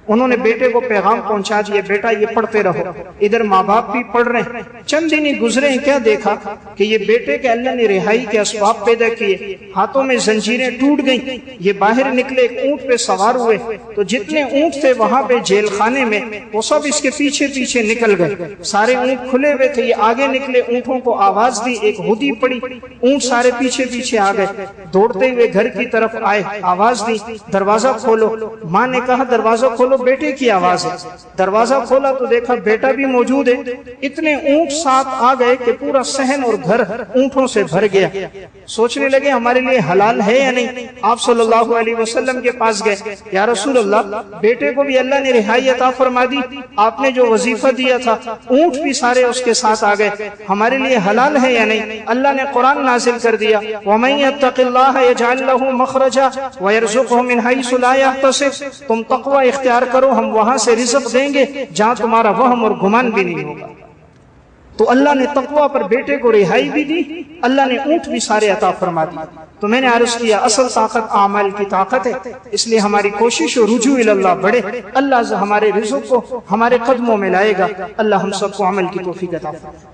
انہوں نے بیٹے کو پیغام پہنچا دیا، بیٹا یہ پڑھتے رہو۔ ادھر ماں باپ بھی پڑھ رہے ہیں۔ چند دن ہی گزرے ہیں، کیا دیکھا کہ یہ بیٹے کے اللہ نے رہائی کے اسباب پیدا کیے، ہاتھوں میں زنجیریں ٹوٹ گئیں، یہ باہر نکلے، ایک اونٹ پہ سوار ہوئے، تو جتنے اونٹ تھے وہاں پہ جیل خانے میں وہ سب اس کے پیچھے پیچھے نکل گئے۔ سارے اونٹ کھلے ہوئے تھے، یہ آگے نکلے، اونٹوں کو آواز دی، ایک ہودی پڑی، اونٹ سارے پیچھے پیچھے آ گئے، دوڑتے ہوئے گھر کی طرف آئے، آواز دی دروازہ کھولو۔ ماں نے کہا دروازہ کھولو، بیٹے کی آواز ہے۔ دروازہ کھولا تو دیکھا بیٹا بھی موجود ہے، اتنے اونٹ ساتھ آ گئے کہ پورا صحن اور گھر اونٹوں سے بھر گیا۔ سوچنے لگے ہمارے لیے حلال ہے یا نہیں۔ آپ صلی اللہ علیہ وسلم کے پاس گئے، یا رسول اللہ بیٹے کو بھی اللہ نے رہائی عطا فرما دی، آپ نے جو وظیفہ دیا تھا اونٹ بھی سارے اس کے ساتھ آ گئے، ہمارے لیے حلال ہے یا نہیں۔ اللہ نے قرآن نازل کر دیا وَمَن يَتَّقِ اللَّهَ يَجْعَلْ لَهُ مَخْرَجًا وَيَرْزُقْهُ مِنْ حَيْثُ لَا يَحْتَسِبُ، تم تقوی اختیار کرو، ہم وہاں سے رزق دیں گے جہاں تمہارا وہم اور گمان بھی نہیں ہوگا۔ تو اللہ نے تقوی پر بیٹے کو رہائی بھی دی، اللہ نے اونٹ بھی سارے عطا فرما دی۔ تو میں نے عرض کیا اصل طاقت اعمال کی طاقت ہے، اس لیے ہماری کوشش و رجوع اللہ بڑھے، اللہ ہمارے رزق کو ہمارے قدموں میں لائے گا۔ اللہ ہم سب کو عمل کی توفیق عطا فرمائے۔